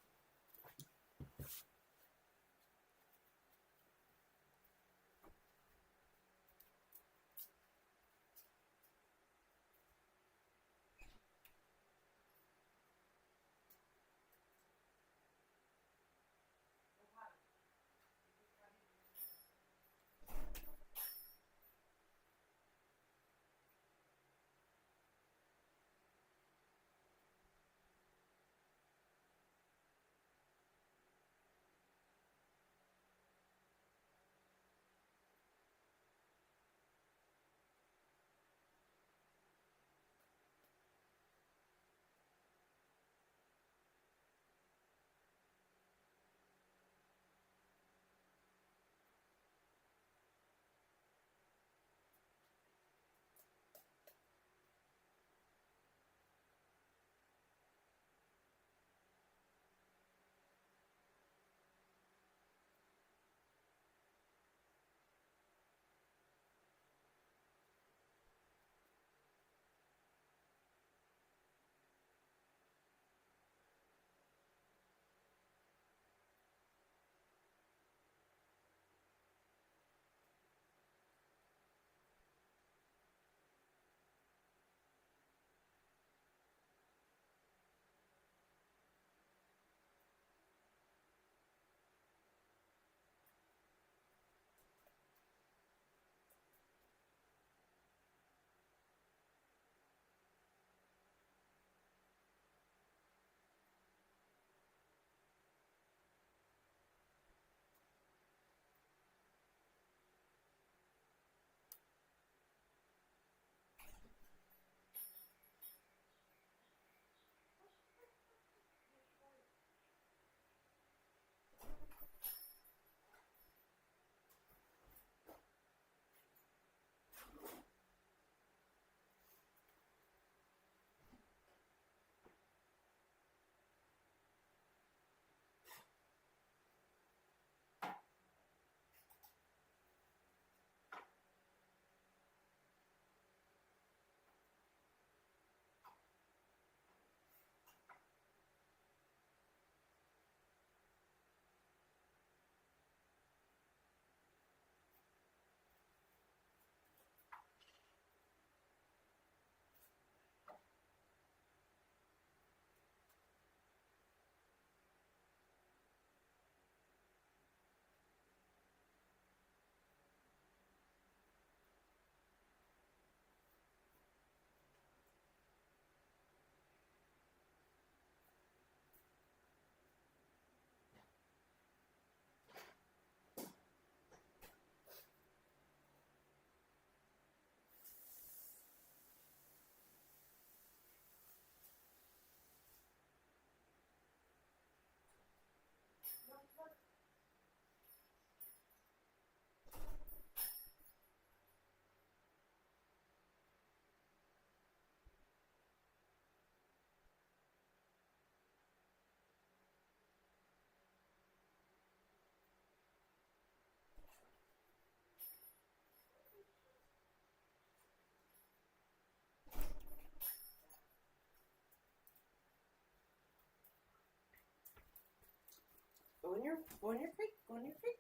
in your crate. Go in your crate.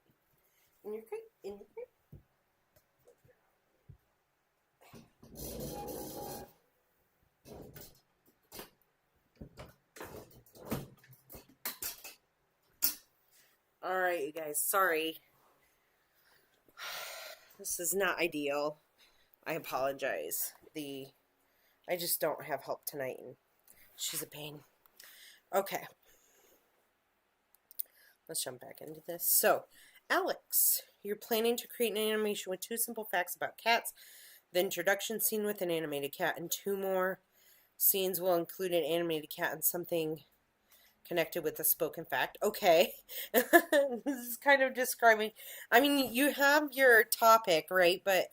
In your crate. In your crate. All right, you guys. Sorry. This is not ideal. I apologize. I just don't have help tonight, and she's a pain. Okay. Let's jump back into this. So, Alex, you're planning to create an animation with 2 simple facts about cats. The introduction scene with an animated cat, and 2 more scenes will include an animated cat and something connected with a spoken fact. Okay. This is kind of describing. I mean, you have your topic, right? But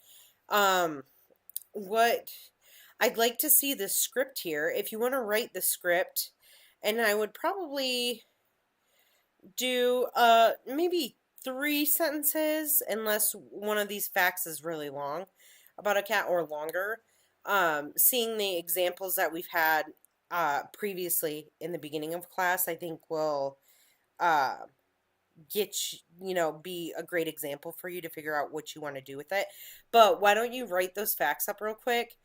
what I'd like to see the script here. If you want to write the script, and I would probably do maybe 3 sentences, unless one of these facts is really long about a cat, or longer. Seeing the examples that we've had previously in the beginning of class, I think will be a great example for you to figure out what you want to do with it. But why don't you write those facts up real quick,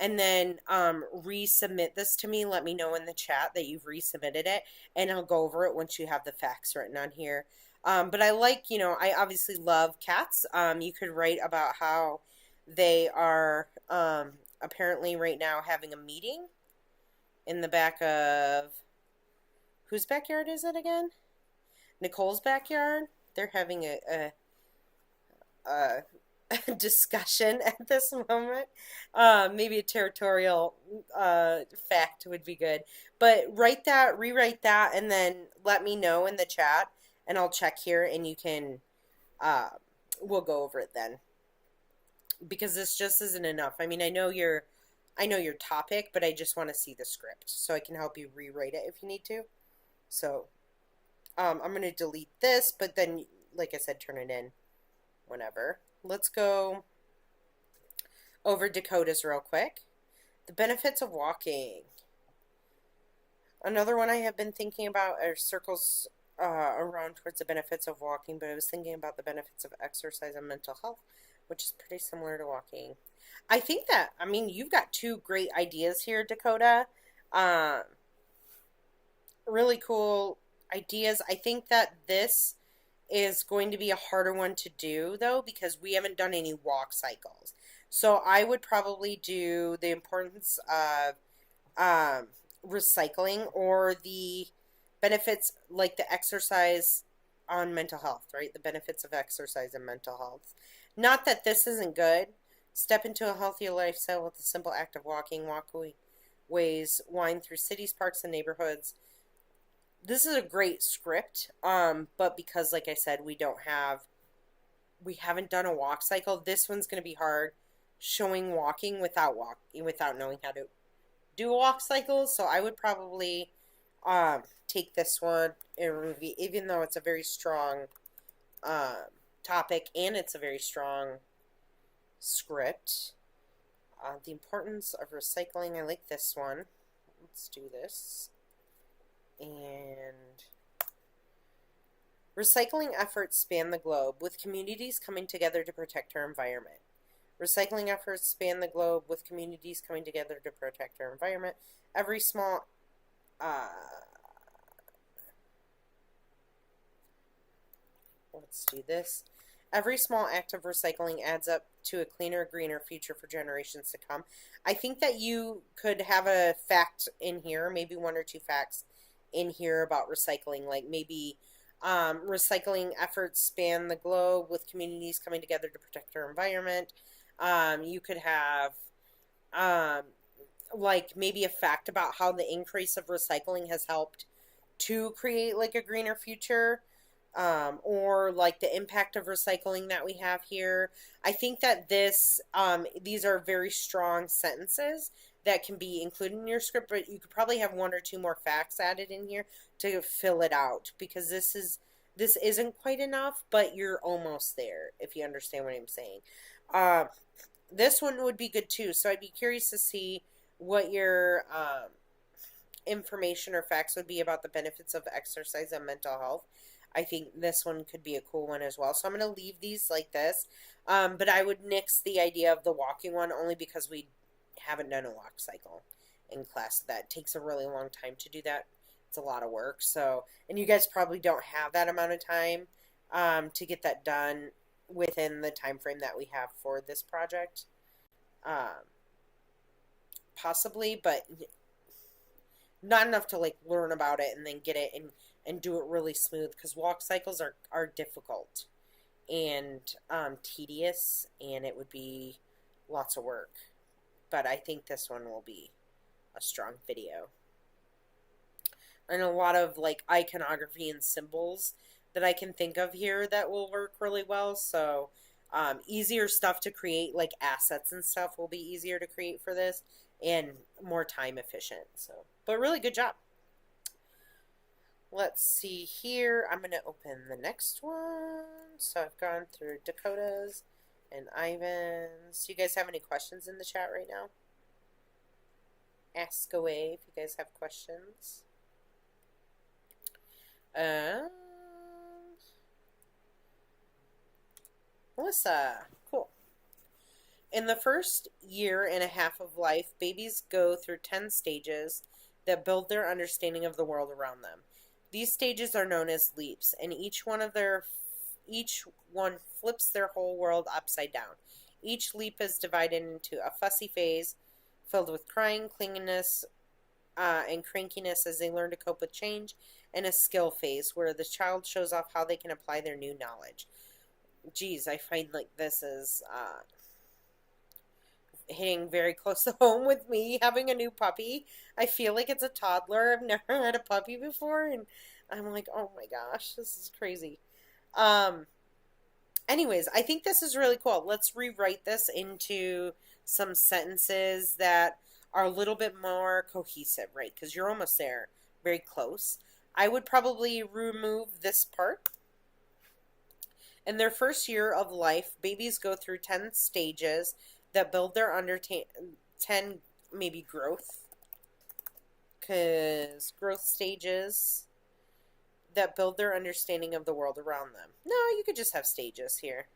and then resubmit this to me. Let me know in the chat that you've resubmitted it, and I'll go over it once you have the facts written on here. But I I obviously love cats. You could write about how they are apparently right now having a meeting in the back of, whose backyard is it again? Nicole's backyard. They're having a discussion at this moment. Maybe a territorial fact would be good. But write that, rewrite that, and then let me know in the chat, and I'll check here, and you can, we'll go over it then. Because this just isn't enough. I mean, I know your topic, but I just want to see the script so I can help you rewrite it if you need to. So, I'm going to delete this, but then, like I said, turn it in whenever. Let's go over Dakota's real quick. The benefits of walking. Another one I have been thinking about are circles around towards the benefits of walking, but I was thinking about the benefits of exercise and mental health, which is pretty similar to walking. I think that, I mean, you've got 2 great ideas here, Dakota. Really cool ideas. I think that this is going to be a harder one to do, though, because we haven't done any walk cycles. So I would probably do the importance of recycling, or the benefits, like the exercise on mental health, right? The benefits of exercise and mental health. Not that this isn't good. Step into a healthier lifestyle with the simple act of walking, walkways, wind through cities, parks, and neighborhoods. This is a great script, but because, like I said, we haven't done a walk cycle, this one's going to be hard, showing walking without knowing how to do a walk cycle. So I would probably take this one and review, even though it's a very strong topic and it's a very strong script. The importance of recycling, I like this one. Let's do this. And recycling efforts span the globe, with communities coming together to protect our environment. Recycling efforts span the globe, with communities coming together to protect our environment. Every small let's do this. Every small act of recycling adds up to a cleaner, greener future for generations to come. I think that you could have a fact in here, maybe 1 or 2 facts in here about recycling, like maybe recycling efforts span the globe, with communities coming together to protect our environment. You could have like maybe a fact about how the increase of recycling has helped to create like a greener future, or like the impact of recycling that we have here. I think that these are very strong sentences that can be included in your script, but you could probably have 1 or 2 more facts added in here to fill it out, because this isn't quite enough, but you're almost there, if you understand what I'm saying. This one would be good too, so I'd be curious to see what your information or facts would be about the benefits of exercise and mental health. I think this one could be a cool one as well. So I'm going to leave these like this. But I would nix the idea of the walking one only because we haven't done a walk cycle in class. That takes a really long time to do that. It's a lot of work. So, and you guys probably don't have that amount of time to get that done within the time frame that we have for this project. Um, Possibly, but not enough to like learn about it and then get it and do it really smooth because walk cycles are difficult and tedious, and it would be lots of work. But I think this one will be a strong video. And a lot of like iconography and symbols that I can think of here that will work really well. So easier stuff to create, like assets and stuff, will be easier to create for this and more time efficient. So, but really good job. Let's see here. I'm going to open the next one. So I've gone through Dakota's and Ivan's. Do you guys have any questions in the chat right now? Ask away if you guys have questions. Melissa, cool. In the first year and a half of life, babies go through 10 stages that build their understanding of the world around them. These stages are known as leaps, and each one flips their whole world upside down. Each leap is divided into a fussy phase filled with crying, clinginess, and crankiness as they learn to cope with change, and a skill phase where the child shows off how they can apply their new knowledge. Geez, I find like this is hitting very close to home with me having a new puppy. I feel like it's a toddler. I've never had a puppy before, and I'm like, oh my gosh, this is crazy. Anyways, I think this is really cool. Let's rewrite this into some sentences that are a little bit more cohesive, right? Because you're almost there, very close. I would probably remove this part. In their first year of life, babies go through 10 stages that build their 10 maybe growth. Because growth stages that build their understanding of the world around them. No, you could just have stages here.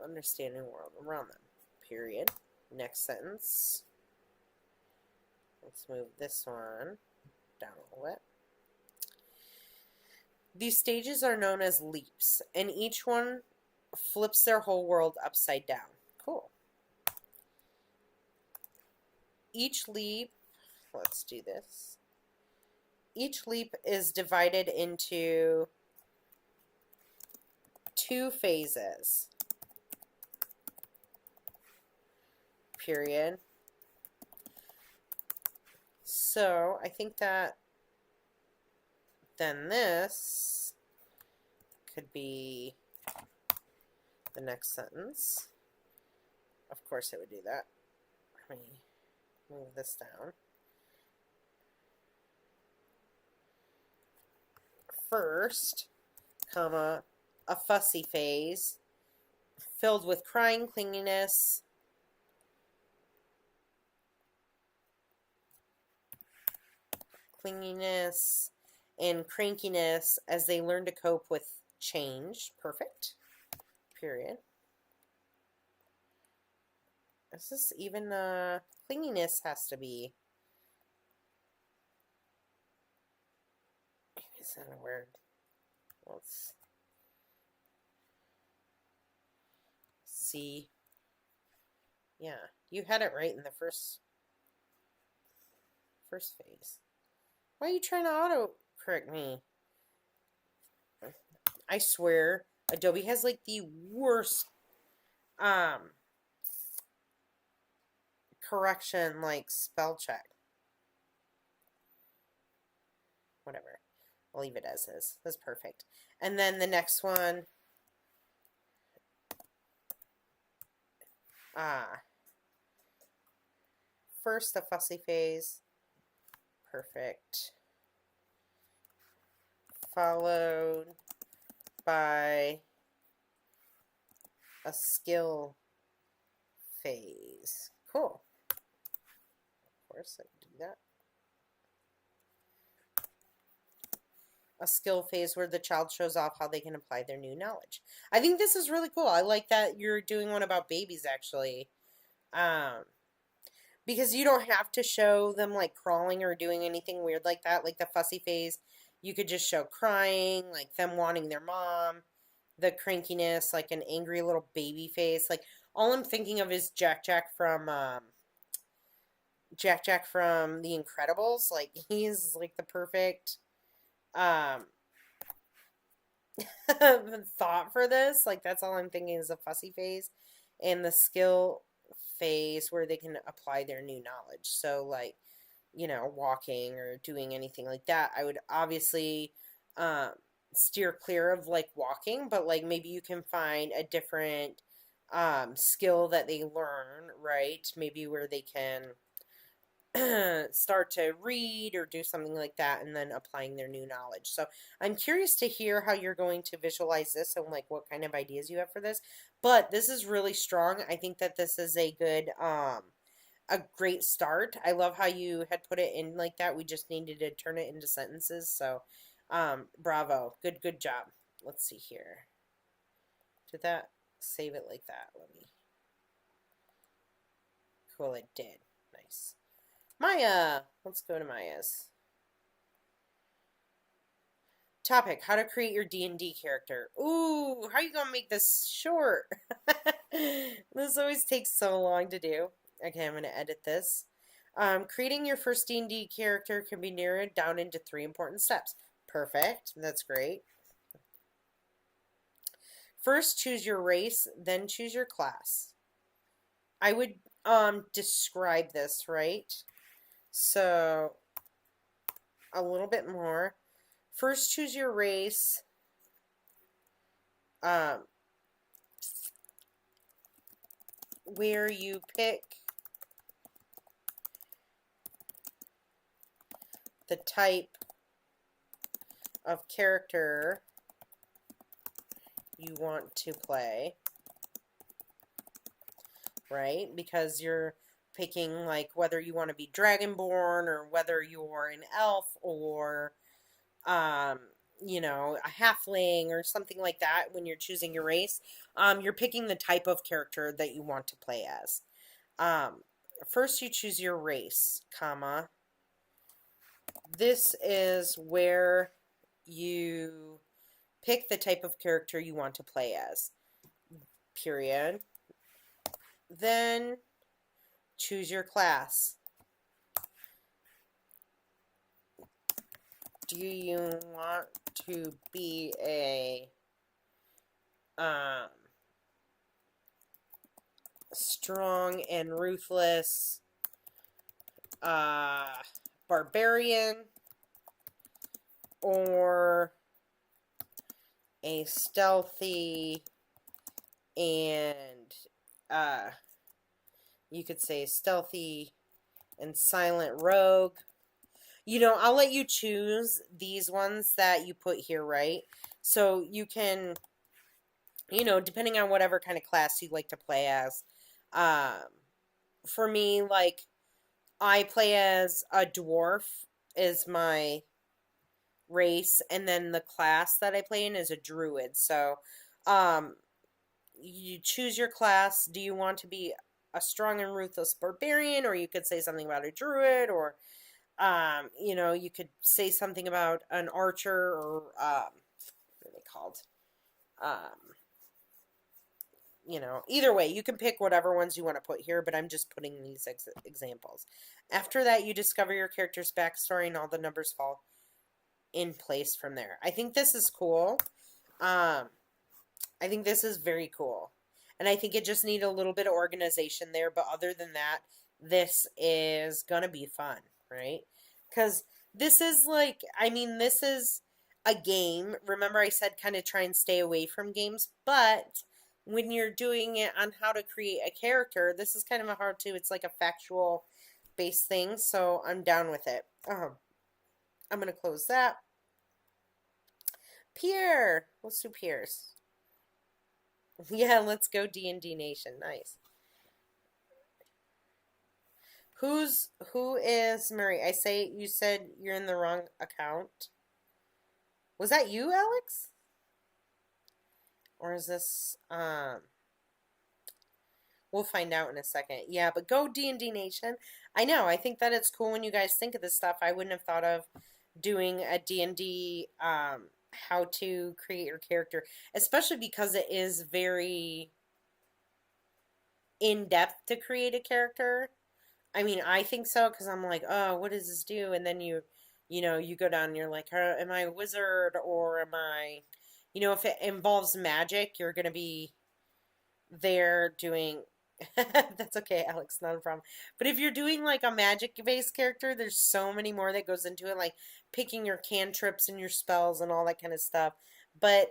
Understanding the world around them. Period. Next sentence. Let's move this one down a little bit. These stages are known as leaps, and each one flips their whole world upside down. Cool. Each leap, let's do this. Each leap is divided into 2 phases. Period. So I think that then this could be the next sentence. Of course it would do that. Let me move this down. First, comma, a fussy phase filled with crying, clinginess, and crankiness as they learn to cope with change. Perfect. Period. Is this even clinginess has to be? Is that a word? Let's see. Yeah, you had it right in the first phase. Why are you trying to auto-correct me? I swear, Adobe has like the worst correction, like spell check. Whatever. I'll leave it as is. That's perfect. And then the next one. First, the fussy phase. Perfect. Followed by a skill phase. Cool. course, I can do that. A skill phase where the child shows off how they can apply their new knowledge. I think this is really cool. I like that you're doing one about babies, actually. Um, because you don't have to show them like crawling or doing anything weird like that, like the fussy phase. You could just show crying, like them wanting their mom, the crankiness, like an angry little baby face. Like all I'm thinking of is Jack Jack from The Incredibles. Like he's like the perfect um thought for this. Like that's all I'm thinking is a fussy phase and the skill phase where they can apply their new knowledge. So like, walking or doing anything like that, I would obviously um steer clear of like walking, but like maybe you can find a different skill that they learn, right? Maybe where they can start to read or do something like that and then applying their new knowledge. So I'm curious to hear how you're going to visualize this and like what kind of ideas you have for this. But this is really strong. I think that this is a great start. I love how you had put it in like that. We just needed to turn it into sentences. So bravo. Good job. Let's see here. Did that save it like that? Let me. Cool, it did. Nice. Maya. Let's go to Maya's. Topic: how to create your D&D character. Ooh, how are you gonna make this short? This always takes so long to do. Okay, I'm gonna edit this. Creating your first D&D character can be narrowed down into 3 important steps. Perfect. That's great. First, choose your race, then choose your class. I would describe this, right? So, a little bit more. First, choose your race. Where you pick the type of character you want to play, right? Because you're picking like whether you want to be dragonborn or whether you're an elf or a halfling or something like that. When you're choosing your race, you're picking the type of character that you want to play as. First you choose your race, comma. This is where you pick the type of character you want to play as, period. Then choose your class. Do you want to be a strong and ruthless barbarian, or a stealthy and you could say stealthy and silent rogue? I'll let you choose these ones that you put here, right? So you can, depending on whatever kind of class you like to play as. For me, like, I play as a dwarf is my race, and then the class that I play in is a druid. So, you choose your class. Do you want to be a strong and ruthless barbarian, or you could say something about a druid, or you could say something about an archer, or what are they called? Either way, you can pick whatever ones you want to put here, but I'm just putting these examples. After that, you discover your character's backstory, and all the numbers fall in place from there. I think this is cool. I think this is very cool. And I think it just needs a little bit of organization there, but other than that, this is gonna be fun, right? Because this is this is a game. Remember I said kind of try and stay away from games, but when you're doing it on how to create a character, this is kind of a hard to. It's like a factual based thing, so I'm down with it. I'm going to close that. Pierre. Let's do Pierre's. Yeah, let's go D&D Nation. Nice. Who is Murray? I say you said you're in the wrong account. Was that you, Alex? Or is this we'll find out in a second. Yeah, but go D&D Nation. I know. I think that it's cool when you guys think of this stuff. I wouldn't have thought of doing a D&D how to create your character, especially because it is very in depth to create a character. I mean, I think so because I'm like, oh, what does this do? And then you go down and you're like, am I a wizard or am I, if it involves magic, you're gonna be there doing. That's okay, Alex, not a problem. But if you're doing like a magic based character, there's so many more that goes into it, like picking your cantrips and your spells and all that kind of stuff. But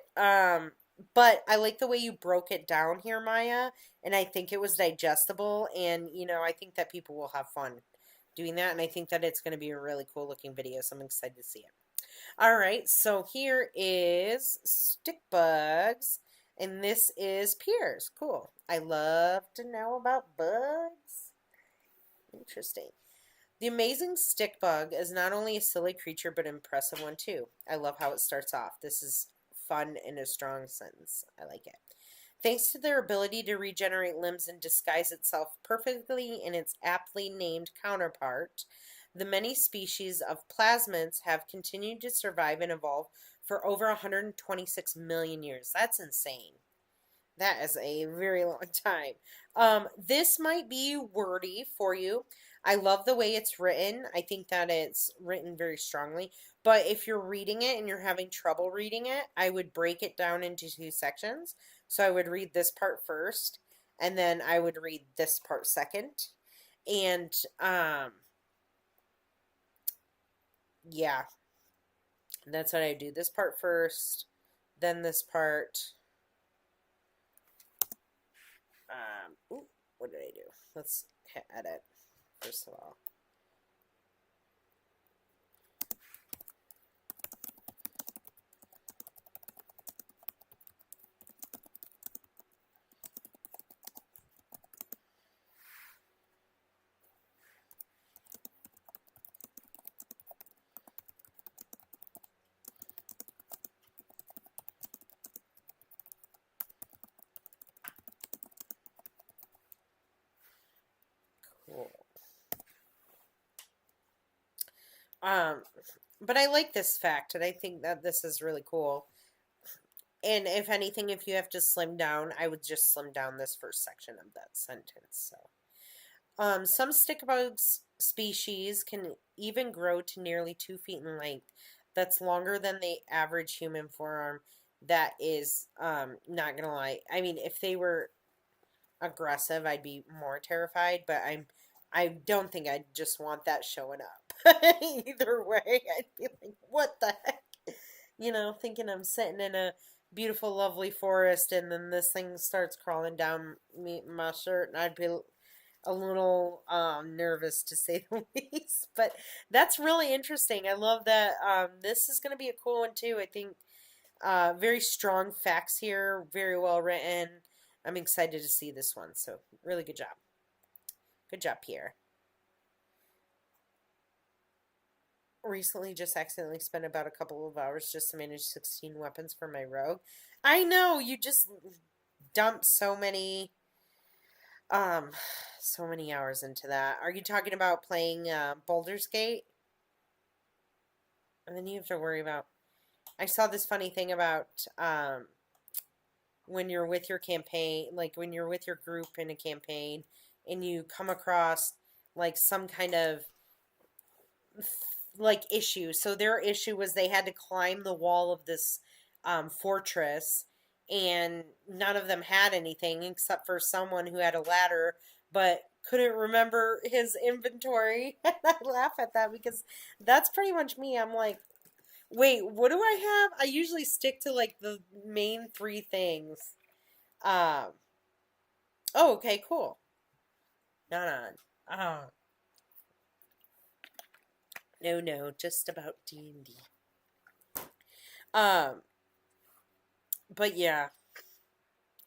but I like the way you broke it down here, Maya, and I think it was digestible and I think that people will have fun doing that and I think that it's going to be a really cool looking video, so I'm excited to see it. All right, so here is Stick Bugs, and this is Piers. Cool. I love to know about bugs. Interesting. The amazing stick bug is not only a silly creature, but an impressive one too. I love how it starts off. This is fun in a strong sentence. I like it. Thanks to their ability to regenerate limbs and disguise itself perfectly in its aptly named counterpart, the many species of plasmids have continued to survive and evolve for over 126 million years. That's insane. That is a very long time. This might be wordy for you. I love the way it's written. I think that it's written very strongly. But if you're reading it and you're having trouble reading it, I would break it down into two sections. So I would read this part first, and then I would read this part second. And yeah, that's what I do. This part first, then this part. Ooh, what did I do? Let's hit edit first of all. Cool. Um, but I like this fact, and I think that this is really cool. And if anything, if you have to slim down, I would just slim down this first section of that sentence. So, some stickbugs species can even grow to nearly 2 feet in length. That's longer than the average human forearm. That is, not gonna lie. I mean, if they were aggressive, I'd be more terrified, but I don't think I'd just want that showing up. Either way, I'd be like, what the heck? Thinking I'm sitting in a beautiful, lovely forest, and then this thing starts crawling down my shirt, and I'd be a little nervous to say the least. But that's really interesting. I love that. This is going to be a cool one too. I think very strong facts here, very well written. I'm excited to see this one. So really good job. Good job, Pierre. Recently just accidentally spent about a couple of hours just to manage 16 weapons for my rogue. I know, you just dumped um so many hours into that. Are you talking about playing Baldur's Gate? And then you have to worry about I saw this funny thing about when you're with your campaign, like when you're with your group in a campaign and you come across like some kind of like issue. So their issue was they had to climb the wall of this fortress, and none of them had anything except for someone who had a ladder, but couldn't remember his inventory. And I laugh at that because that's pretty much me. I'm like, wait, what do I have? I usually stick to like the main three things. Um. Oh, okay, cool. Not on. Oh, no, no, just about D&D. Um, but yeah,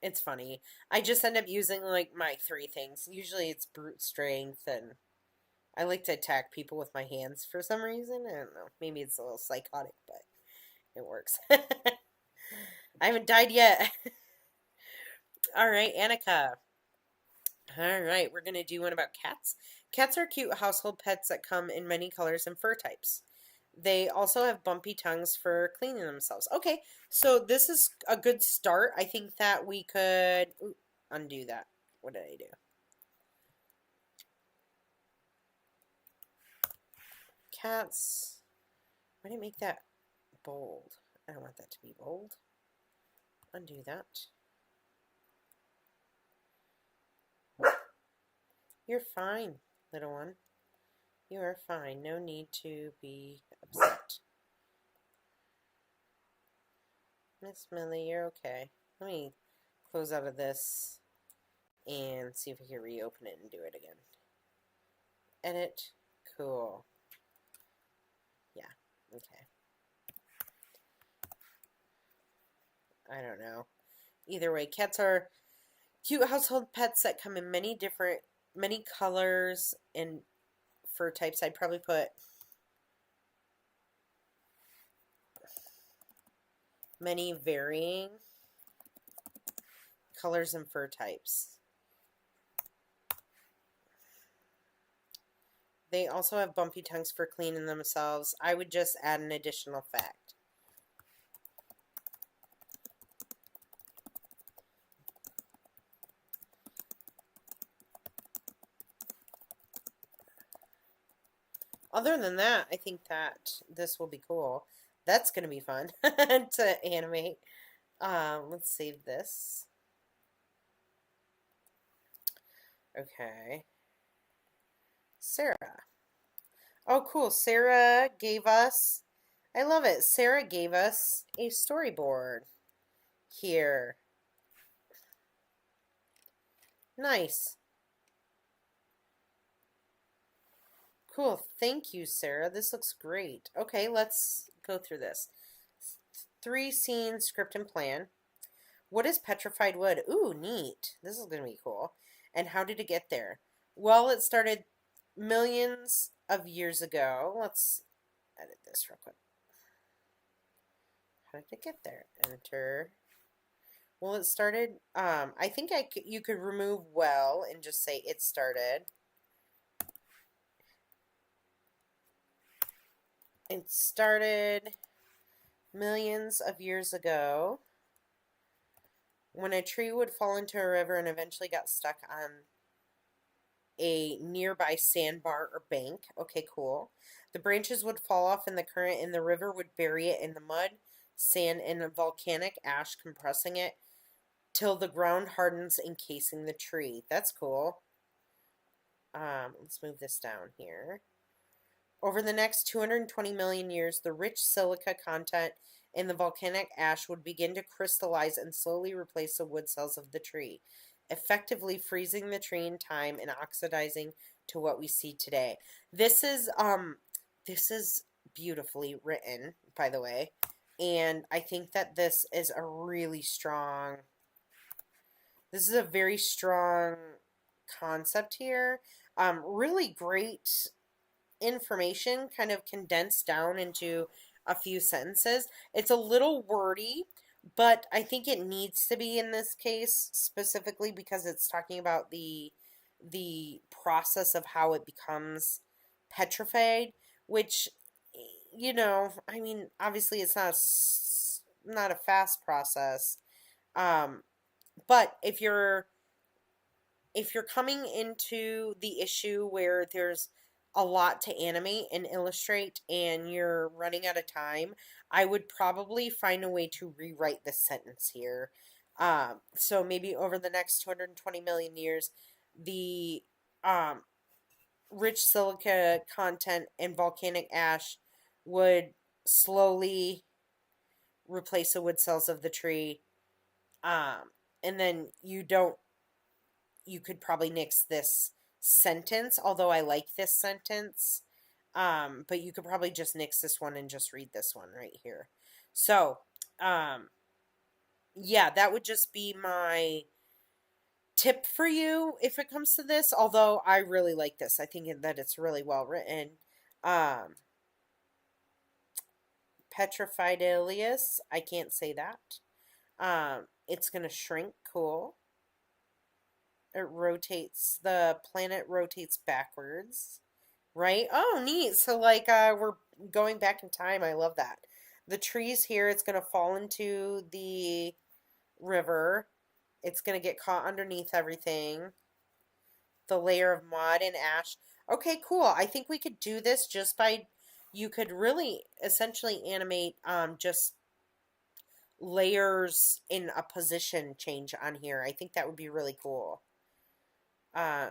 it's funny. I just end up using like my three things. Usually it's brute strength and I like to attack people with my hands for some reason. I don't know. Maybe it's a little psychotic, but it works. I haven't died yet. All right, Annika. All right, we're going to do one about cats. Cats are cute household pets that come in many colors and fur types. They also have bumpy tongues for cleaning themselves. Okay, so this is a good start. I think that we could undo that. What did I do? Cats. Why didn't it make that bold? I don't want that to be bold. Undo that. You're fine, little one. You are fine. No need to be upset. Miss Millie, you're okay. Let me close out of this and see if we can reopen it and do it again. Edit. Cool. Yeah, okay. I don't know. Either way, cats are cute household pets that come in many colors and fur types. I'd probably put many varying colors and fur types. They also have bumpy tongues for cleaning themselves. I would just add an additional fact. Other than that, I think that this will be cool. That's going to be fun to animate. Let's save this. Okay. Sarah. Oh, cool. Sarah gave us, I love it. Sarah gave us a storyboard here. Nice. Cool. Thank you, Sarah. This looks great. Okay, let's go through this. 3-scene script and plan. What is petrified wood? Ooh, neat. This is going to be cool. And how did it get there? Well, it started millions of years ago. Let's edit this real quick. How did it get there? Enter. Well, it started, I think you could remove well and just say it started. It started millions of years ago when a tree would fall into a river and eventually got stuck on a nearby sandbar or bank. Okay, cool. The branches would fall off in the current and the river would bury it in the mud, sand, and volcanic ash, compressing it till the ground hardens, encasing the tree. That's cool. Let's move this down here. Over the next 220 million years, the rich silica content in the volcanic ash would begin to crystallize and slowly replace the wood cells of the tree, effectively freezing the tree in time and oxidizing to what we see today. This is beautifully written, by the way, and I think that this is a really strong. This is a very strong concept here. Really great information kind of condensed down into a few sentences. It's a little wordy, but I think it needs to be in this case specifically because it's talking about the process of how it becomes petrified, which I mean, obviously it's not a fast process. But if you're coming into the issue where there's a lot to animate and illustrate and you're running out of time, I would probably find a way to rewrite this sentence here. So maybe over the next 220 million years, the rich silica content and volcanic ash would slowly replace the wood cells of the tree. And then you could probably nix this sentence, although I like this sentence. But you could probably just nix this one and just read this one right here. So, yeah, that would just be my tip for you if it comes to this, although I really like this. I think that it's really well written. Um, Petrifiedalius, I can't say that. It's going to shrink, cool. It rotates, the planet rotates backwards, right? Oh, neat. So, like, we're going back in time. I love that. The trees here, it's going to fall into the river. It's going to get caught underneath everything. The layer of mud and ash. Okay, cool. I think we could do this just by, you could really essentially animate just layers in a position change on here. I think that would be really cool.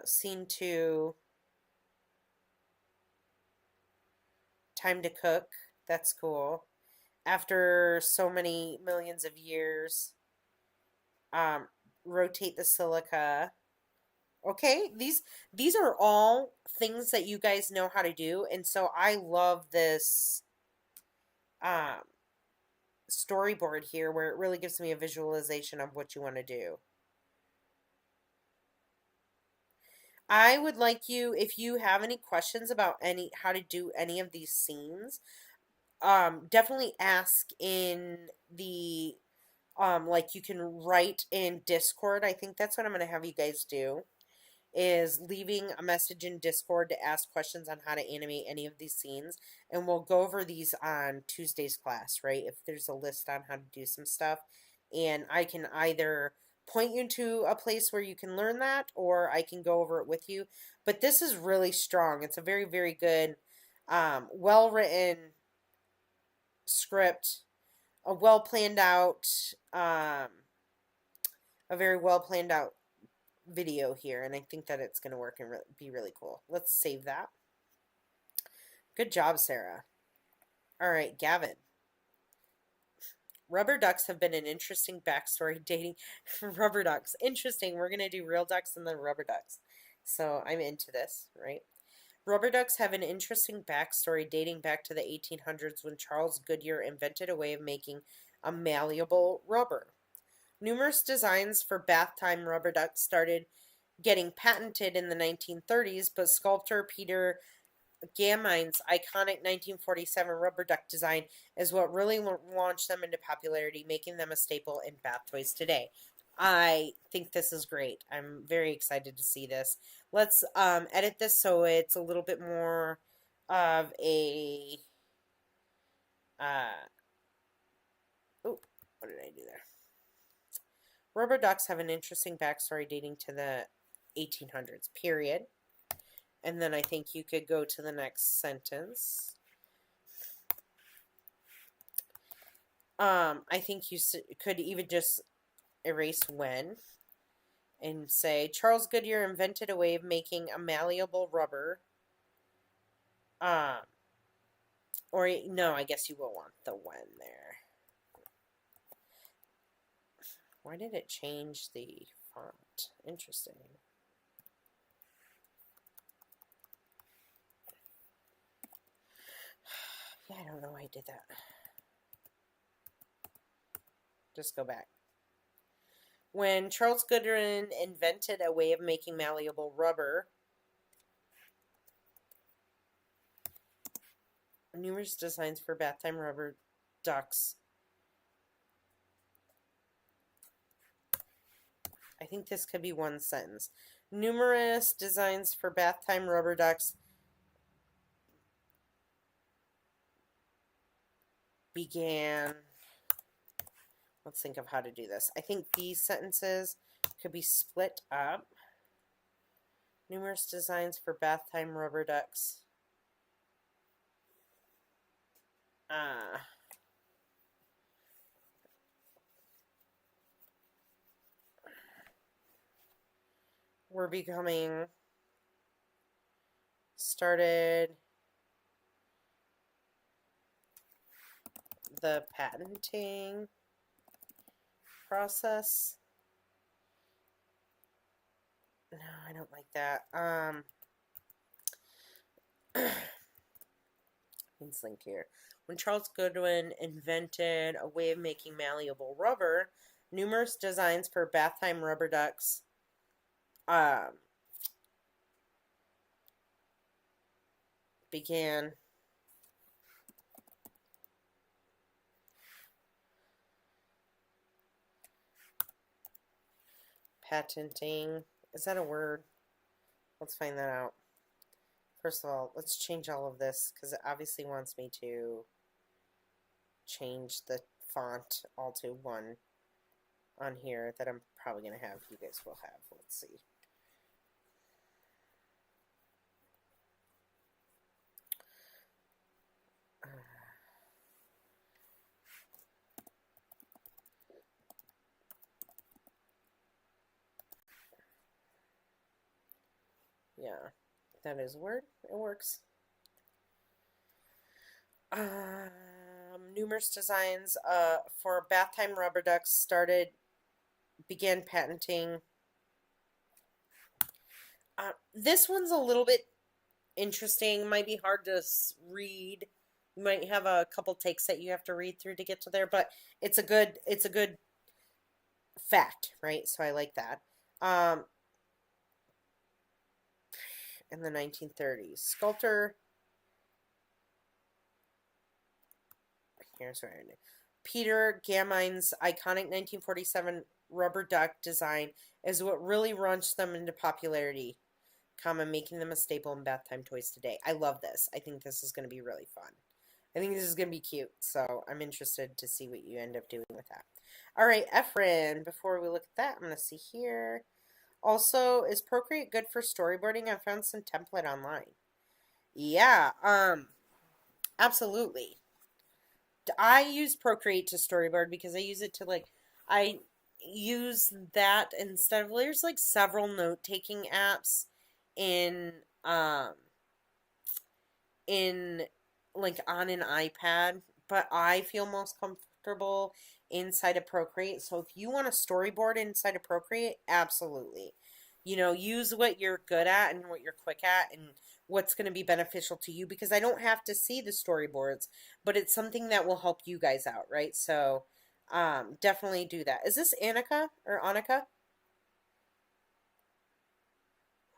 Scene 2, time to cook. That's cool. After so many millions of years, um, rotate the silica. Okay, these are all things that you guys know how to do, and so I love this um, storyboard here where it really gives me a visualization of what you want to do. I would like you, if you have any questions about how to do any of these scenes, definitely ask in the like you can write in Discord. I think that's what I'm gonna have you guys do, is leaving a message in Discord to ask questions on how to animate any of these scenes. And we'll go over these on Tuesday's class, right? If there's a list on how to do some stuff. And I can either point you to a place where you can learn that, or I can go over it with you. But this is really strong. It's a very, very good, well written script, a well planned out, a very well planned out video here, and I think that it's going to work and be really cool. Let's save that. Good job, Sarah. All right, Gavin. Rubber ducks have been an interesting backstory dating. Rubber ducks. Interesting. We're going to do real ducks and then rubber ducks. So I'm into this, right? Rubber ducks have an interesting backstory dating back to the 1800s when Charles Goodyear invented a way of making a malleable rubber. Numerous designs for bath time rubber ducks started getting patented in the 1930s, but sculptor Peter Gamine's iconic 1947 rubber duck design is what really launched them into popularity, making them a staple in bath toys today. I think this is great. I'm very excited to see this. Let's edit this so it's a little bit more of a oh, what did I do there? Rubber ducks have an interesting backstory dating to the 1800s, period. And then I think you could go to the next sentence. I think you could even just erase when and say Charles Goodyear invented a way of making a malleable rubber. Or no, I guess you will want the when there. Why did it change the font? Interesting. Yeah, I don't know why I did that. Just go back. When Charles Goodyear invented a way of making malleable rubber, numerous designs for bath time rubber ducks. I think this could be one sentence. Numerous designs for bath time rubber ducks began. Let's think of how to do this. I think these sentences could be split up. Numerous designs for bath time rubber ducks. We're becoming started the patenting process. No, I don't like that. Let's link here. When Charles Goodwin invented a way of making malleable rubber, numerous designs for bath time rubber ducks um, began patenting. Is that a word? Let's find that out. First of all, let's change all of this because it obviously wants me to change the font all to one on here that I'm probably going to have. You guys will have. Let's see. Yeah, that is a word. It works. Numerous designs for bath time rubber ducks began patenting. This one's a little bit interesting. Might be hard to read. You might have a couple takes that you have to read through to get to there, but it's a good fact, right? So I like that. In the 1930s, sculptor. Here's what I know. Peter Gamine's iconic 1947 rubber duck design is what really launched them into popularity, making them a staple in bath time toys today. I love this. I think this is going to be really fun. I think this is going to be cute, so I'm interested to see what you end up doing with that. All right, Efren, before we look at that, I'm going to see here. Also, is Procreate good for storyboarding? I found some template online. Yeah, absolutely. I use Procreate to storyboard because I use it to I use that instead of there's like several note-taking apps in um in like on an iPad, but I feel most comfortable inside of Procreate. So if you want to storyboard inside of Procreate, absolutely. Use what you're good at and what you're quick at and what's going to be beneficial to you because I don't have to see the storyboards, but it's something that will help you guys out, right? So definitely do that. Is this Annika or Annika?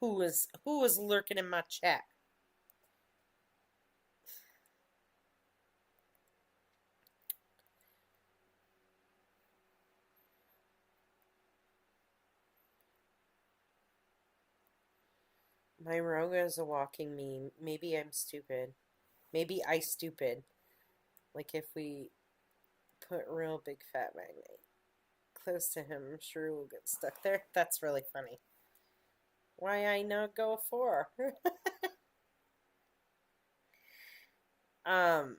Who was lurking in my chat? My Roga is a walking meme. Maybe I'm stupid. Maybe I stupid. Like if we put real big fat magnet close to him, I'm sure we'll get stuck there. That's really funny. Why I not go for? um,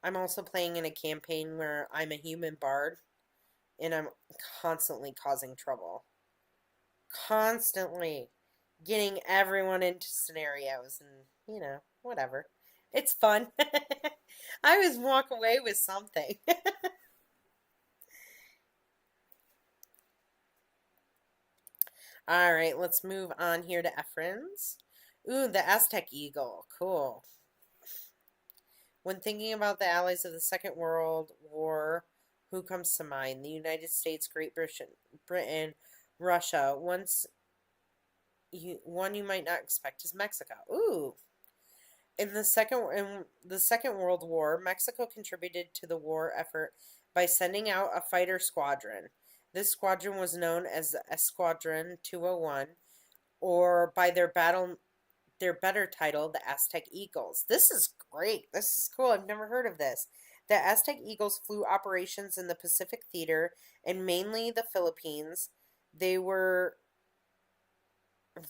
I'm also playing in a campaign where I'm a human bard and I'm constantly causing trouble. Constantly getting everyone into scenarios and, whatever. It's fun. I always walk away with something. All right, let's move on here to Efren's. Ooh, the Aztec Eagle. Cool. When thinking about the allies of the Second World War, who comes to mind? The United States, Great Britain, Russia. One you might not expect is Mexico. Ooh. In the Second World War, Mexico contributed to the war effort by sending out a fighter squadron. This squadron was known as the Esquadron 201, or by their better title, the Aztec Eagles. This is great. This is cool. I've never heard of this. The Aztec Eagles flew operations in the Pacific Theater and mainly the Philippines. They were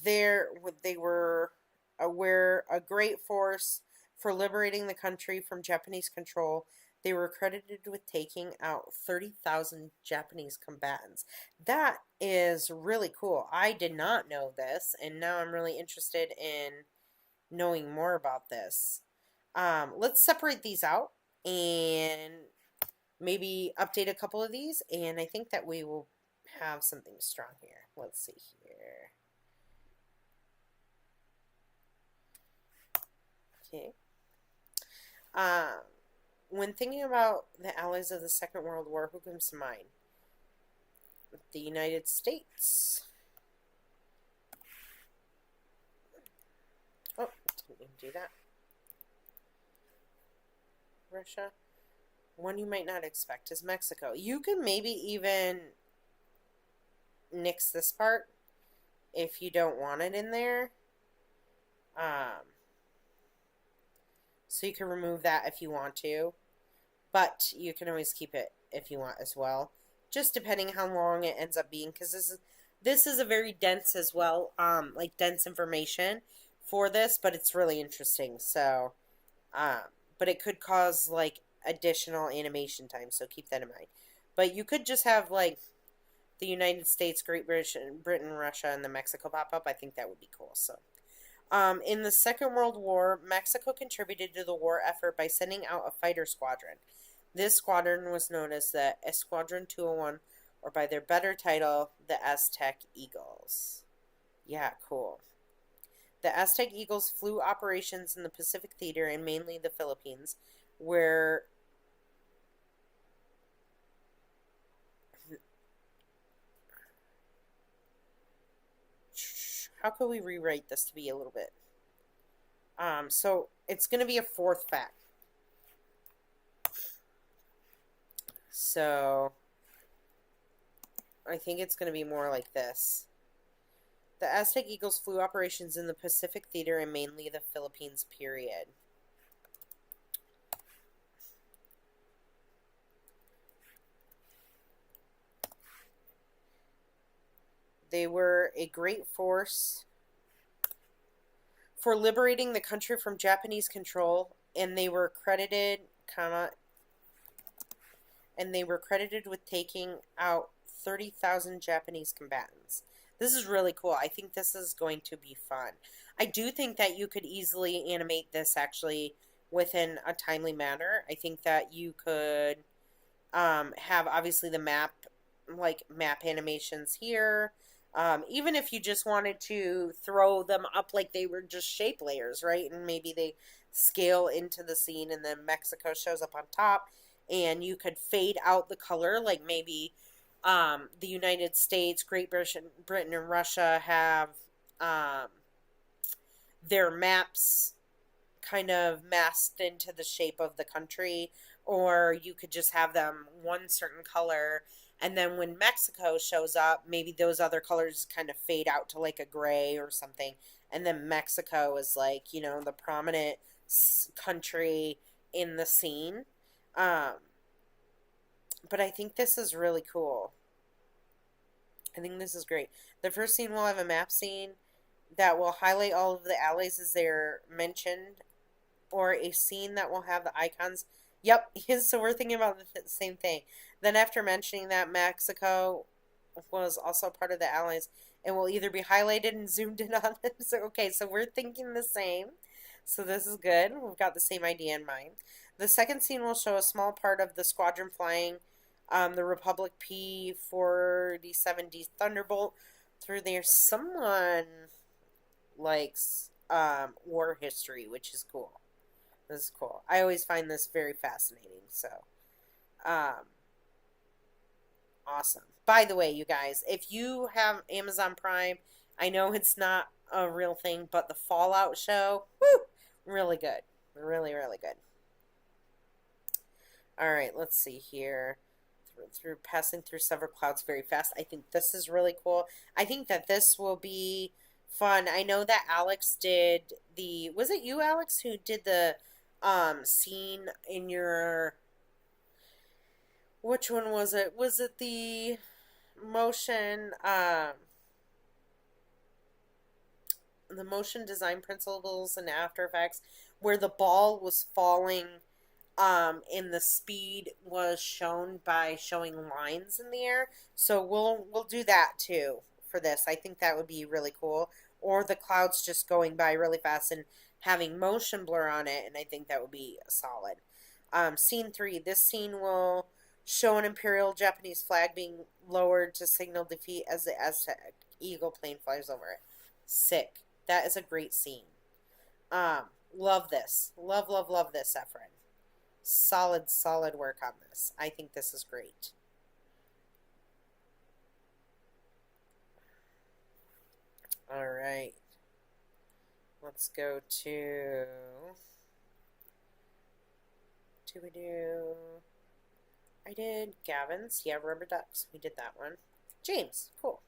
there. They were aware a great force for liberating the country from Japanese control. They were credited with taking out 30,000 Japanese combatants. That is really cool. I did not know this, and now I'm really interested in knowing more about this. Let's separate these out and maybe update a couple of these, and I think that we will have something strong here. Let's see here. Okay. When thinking about the allies of the Second World War, who comes to mind? The United States. do that. Russia. One you might not expect is Mexico. You can maybe even nix this part if you don't want it in there. So you can remove that if you want to, but you can always keep it if you want as well. Just depending how long it ends up being, because this is a very dense as well, like dense information for this, but it's really interesting. So, but it could cause like additional animation time, so keep that in mind. But you could just have like the United States, Great Britain, Russia, and the Mexico pop up. I think that would be cool. So, in the Second World War, Mexico contributed to the war effort by sending out a fighter squadron. This squadron was known as the Esquadron 201, or by their better title, the Aztec Eagles. Yeah, cool. The Aztec Eagles flew operations in the Pacific Theater and mainly the Philippines, where how could we rewrite this to be a little bit? So it's going to be a fourth fact. So I think it's going to be more like this. The Aztec Eagles flew operations in the Pacific Theater and mainly the Philippines, period. They were a great force for liberating the country from Japanese control, and they were credited, with taking out 30,000 Japanese combatants. This is really cool. I think this is going to be fun. I do think that you could easily animate this actually within a timely manner. I think that you could have obviously the map animations here. Even if you just wanted to throw them up like they were just shape layers, right? And maybe they scale into the scene and then Mexico shows up on top, and you could fade out the color, like maybe the United States, Great Britain, and Russia have their maps kind of masked into the shape of the country, or you could just have them one certain color, and then when Mexico shows up, maybe those other colors kind of fade out to like a gray or something, and then Mexico is like, the prominent country in the scene. But I think this is really cool. I think this is great. The first scene will have a map scene that will highlight all of the allies as they're mentioned, or a scene that will have the icons. Yep, so we're thinking about the same thing. Then after mentioning that Mexico was also part of the Allies, it will either be highlighted and zoomed in on them. So, okay, so we're thinking the same. So this is good. We've got the same idea in mind. The second scene will show a small part of the squadron flying the Republic P-47D Thunderbolt through there. Someone likes war history, which is cool. This is cool. I always find this very fascinating. So, awesome. By the way, you guys, if you have Amazon Prime, I know it's not a real thing, but the Fallout show, woo, really good. Really, really good. All right, let's see here. Through passing through several clouds very fast. I think this is really cool. I think that this will be fun. I know that Alex did was it you, Alex, who did the scene in your, which one was it? Was it the motion the motion design principles in After Effects, where the ball was falling and the speed was shown by showing lines in the air? So we'll do that too for this. I think that would be really cool. Or the clouds just going by really fast and having motion blur on it, and I think that would be solid. Scene 3. This scene will show an Imperial Japanese flag being lowered to signal defeat as the Aztec Eagle plane flies over it. Sick. That is a great scene. Love this. Love this, Efren. Solid work on this. I think this is great. All right. Let's go to... Do we do... I did Gavin's. Yeah, rubber ducks. We did that one. James. Cool.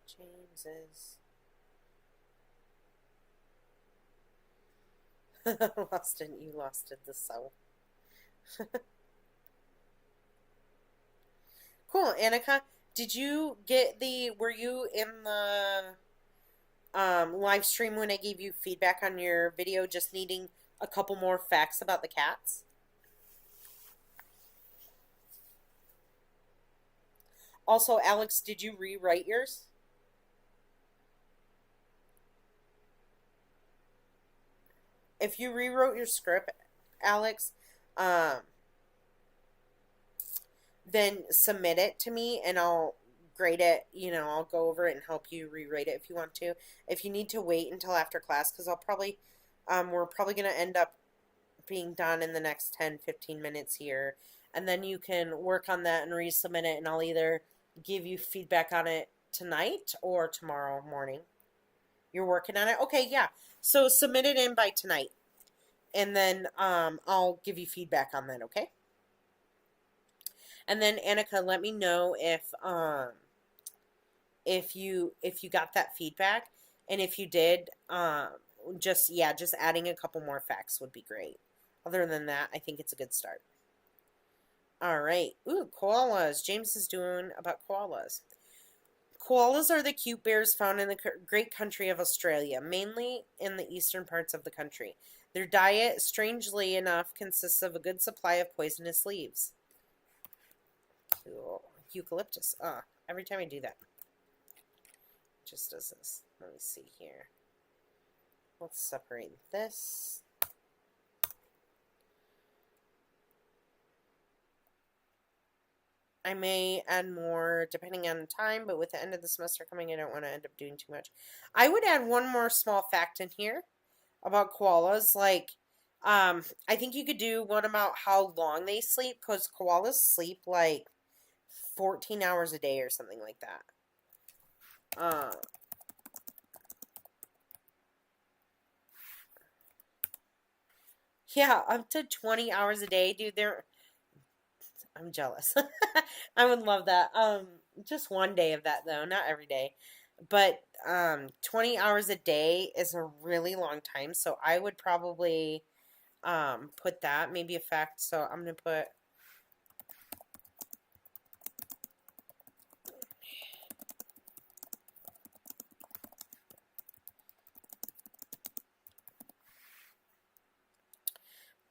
James is... Lost it. You lost it. The soul. Cool. Annika, did you get the... Were you in the live stream when I gave you feedback on your video just needing a couple more facts about the cats? Also, Alex, did you rewrite yours? If you rewrote your script, Alex, um, then submit it to me and I'll grade it. You know, I'll go over it and help you rewrite it if you want to. If you need to wait until after class, because we're probably going to end up being done in the next 10-15 minutes here. And then you can work on that and resubmit it, and I'll either give you feedback on it tonight or tomorrow morning. You're working on it? Okay, yeah. So submit it in by tonight. And then I'll give you feedback on that, okay? And then Annika, let me know if you got that feedback, and if you did, just adding a couple more facts would be great. Other than that, I think it's a good start. All right. Ooh, koalas. James is doing about koalas. Koalas are the cute bears found in the great country of Australia, mainly in the eastern parts of the country. Their diet, strangely enough, consists of a good supply of poisonous leaves. Cool. Eucalyptus. Every time I do that, it just does this. Let me see here. Let's separate this. I may add more depending on time, but with the end of the semester coming, I don't want to end up doing too much. I would add one more small fact in here about koalas. Like, I think you could do one about how long they sleep, because koalas sleep like 14 hours a day or something like that. Yeah, up to 20 hours a day, dude. I'm jealous. I would love that. Just one day of that though, not every day. But 20 hours a day is a really long time, so I would probably put that, maybe a fact. So I'm gonna put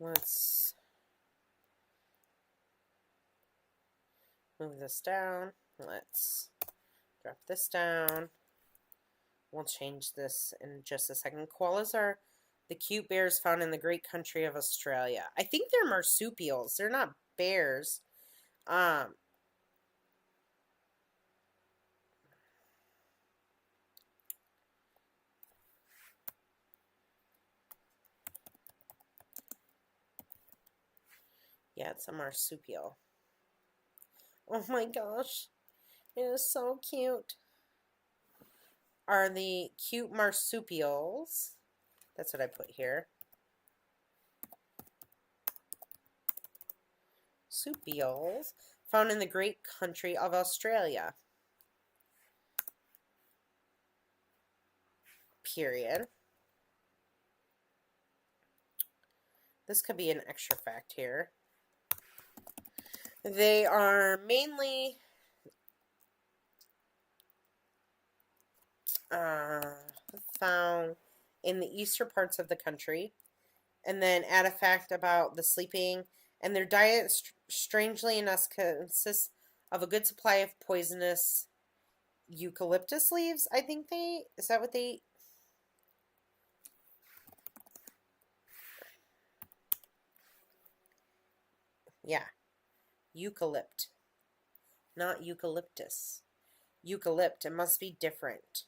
let's move this down. Let's drop this down. We'll change this in just a second. Koalas are the cute bears found in the great country of Australia. I think they're marsupials. They're not bears. Yeah, it's a marsupial. Oh my gosh. It is so cute. Are the cute marsupials. That's what I put here. Marsupials found in the great country of Australia. Period. This could be an extra fact here. They are mainly found in the eastern parts of the country. And then add a fact about the sleeping. And their diet, strangely enough, consists of a good supply of poisonous eucalyptus leaves. I think is that what they eat? Yeah. Eucalypt. Not eucalyptus. Eucalypt. It must be different.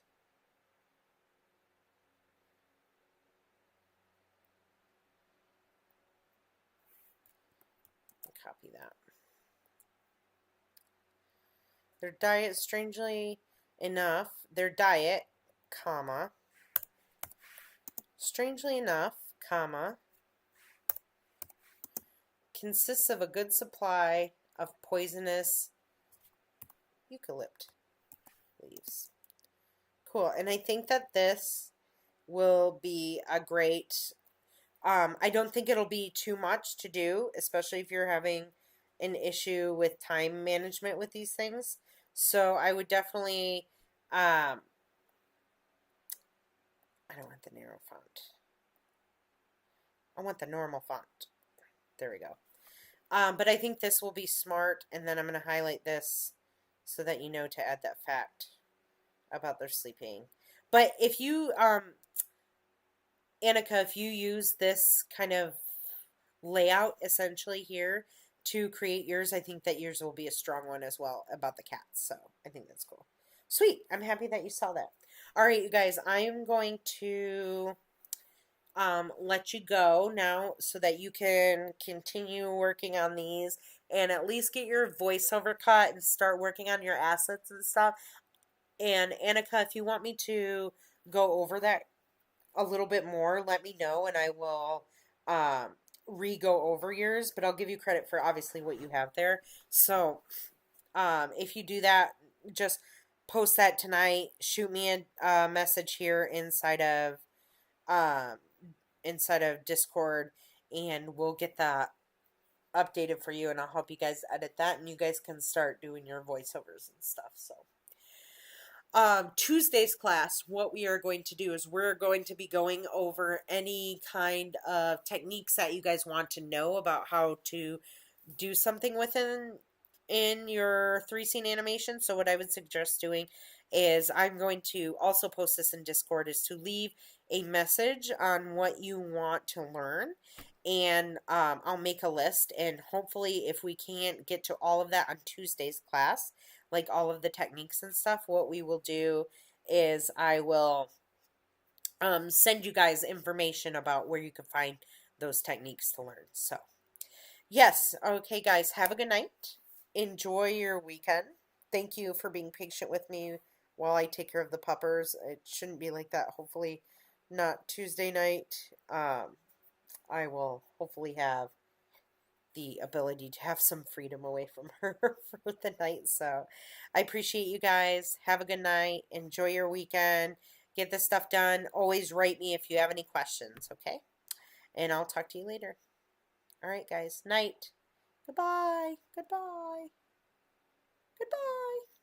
Copy that. Their diet, strangely enough, comma, strangely enough, comma, consists of a good supply of poisonous eucalypt leaves. Cool. And I think that this will be a great, I don't think it'll be too much to do, especially if you're having an issue with time management with these things. So I would definitely, I don't want the narrow font. I want the normal font. There we go. But I think this will be smart, and then I'm going to highlight this so that you know to add that fact about their sleeping. But if you, Annika, if you use this kind of layout essentially here to create yours, I think that yours will be a strong one as well about the cats. So I think that's cool. Sweet. I'm happy that you saw that. All right, you guys, I am going to let you go now so that you can continue working on these and at least get your voiceover cut and start working on your assets and stuff. And Annika, if you want me to go over that a little bit more, let me know and I will re-go over yours, but I'll give you credit for obviously what you have there. So if you do that, just post that tonight. Shoot me a message here um, inside of Discord, and we'll get that updated for you, and I'll help you guys edit that, and you guys can start doing your voiceovers and stuff. So Tuesday's class, what we are going to do is we're going to be going over any kind of techniques that you guys want to know about how to do something within in your 3-scene animation. So what I would suggest doing is I'm going to also post this in Discord is to leave a message on what you want to learn, and I'll make a list, and hopefully if we can't get to all of that on Tuesday's class, like all of the techniques and stuff, what we will do is I will send you guys information about where you can find those techniques to learn. So yes, okay guys, have a good night. Enjoy your weekend. Thank you for being patient with me while I take care of the puppers. It shouldn't be like that. Hopefully not Tuesday night. I will hopefully have the ability to have some freedom away from her for the night. So I appreciate you guys. Have a good night. Enjoy your weekend. Get this stuff done. Always write me if you have any questions, okay? And I'll talk to you later. All right, guys. Night. Goodbye. Goodbye. Goodbye.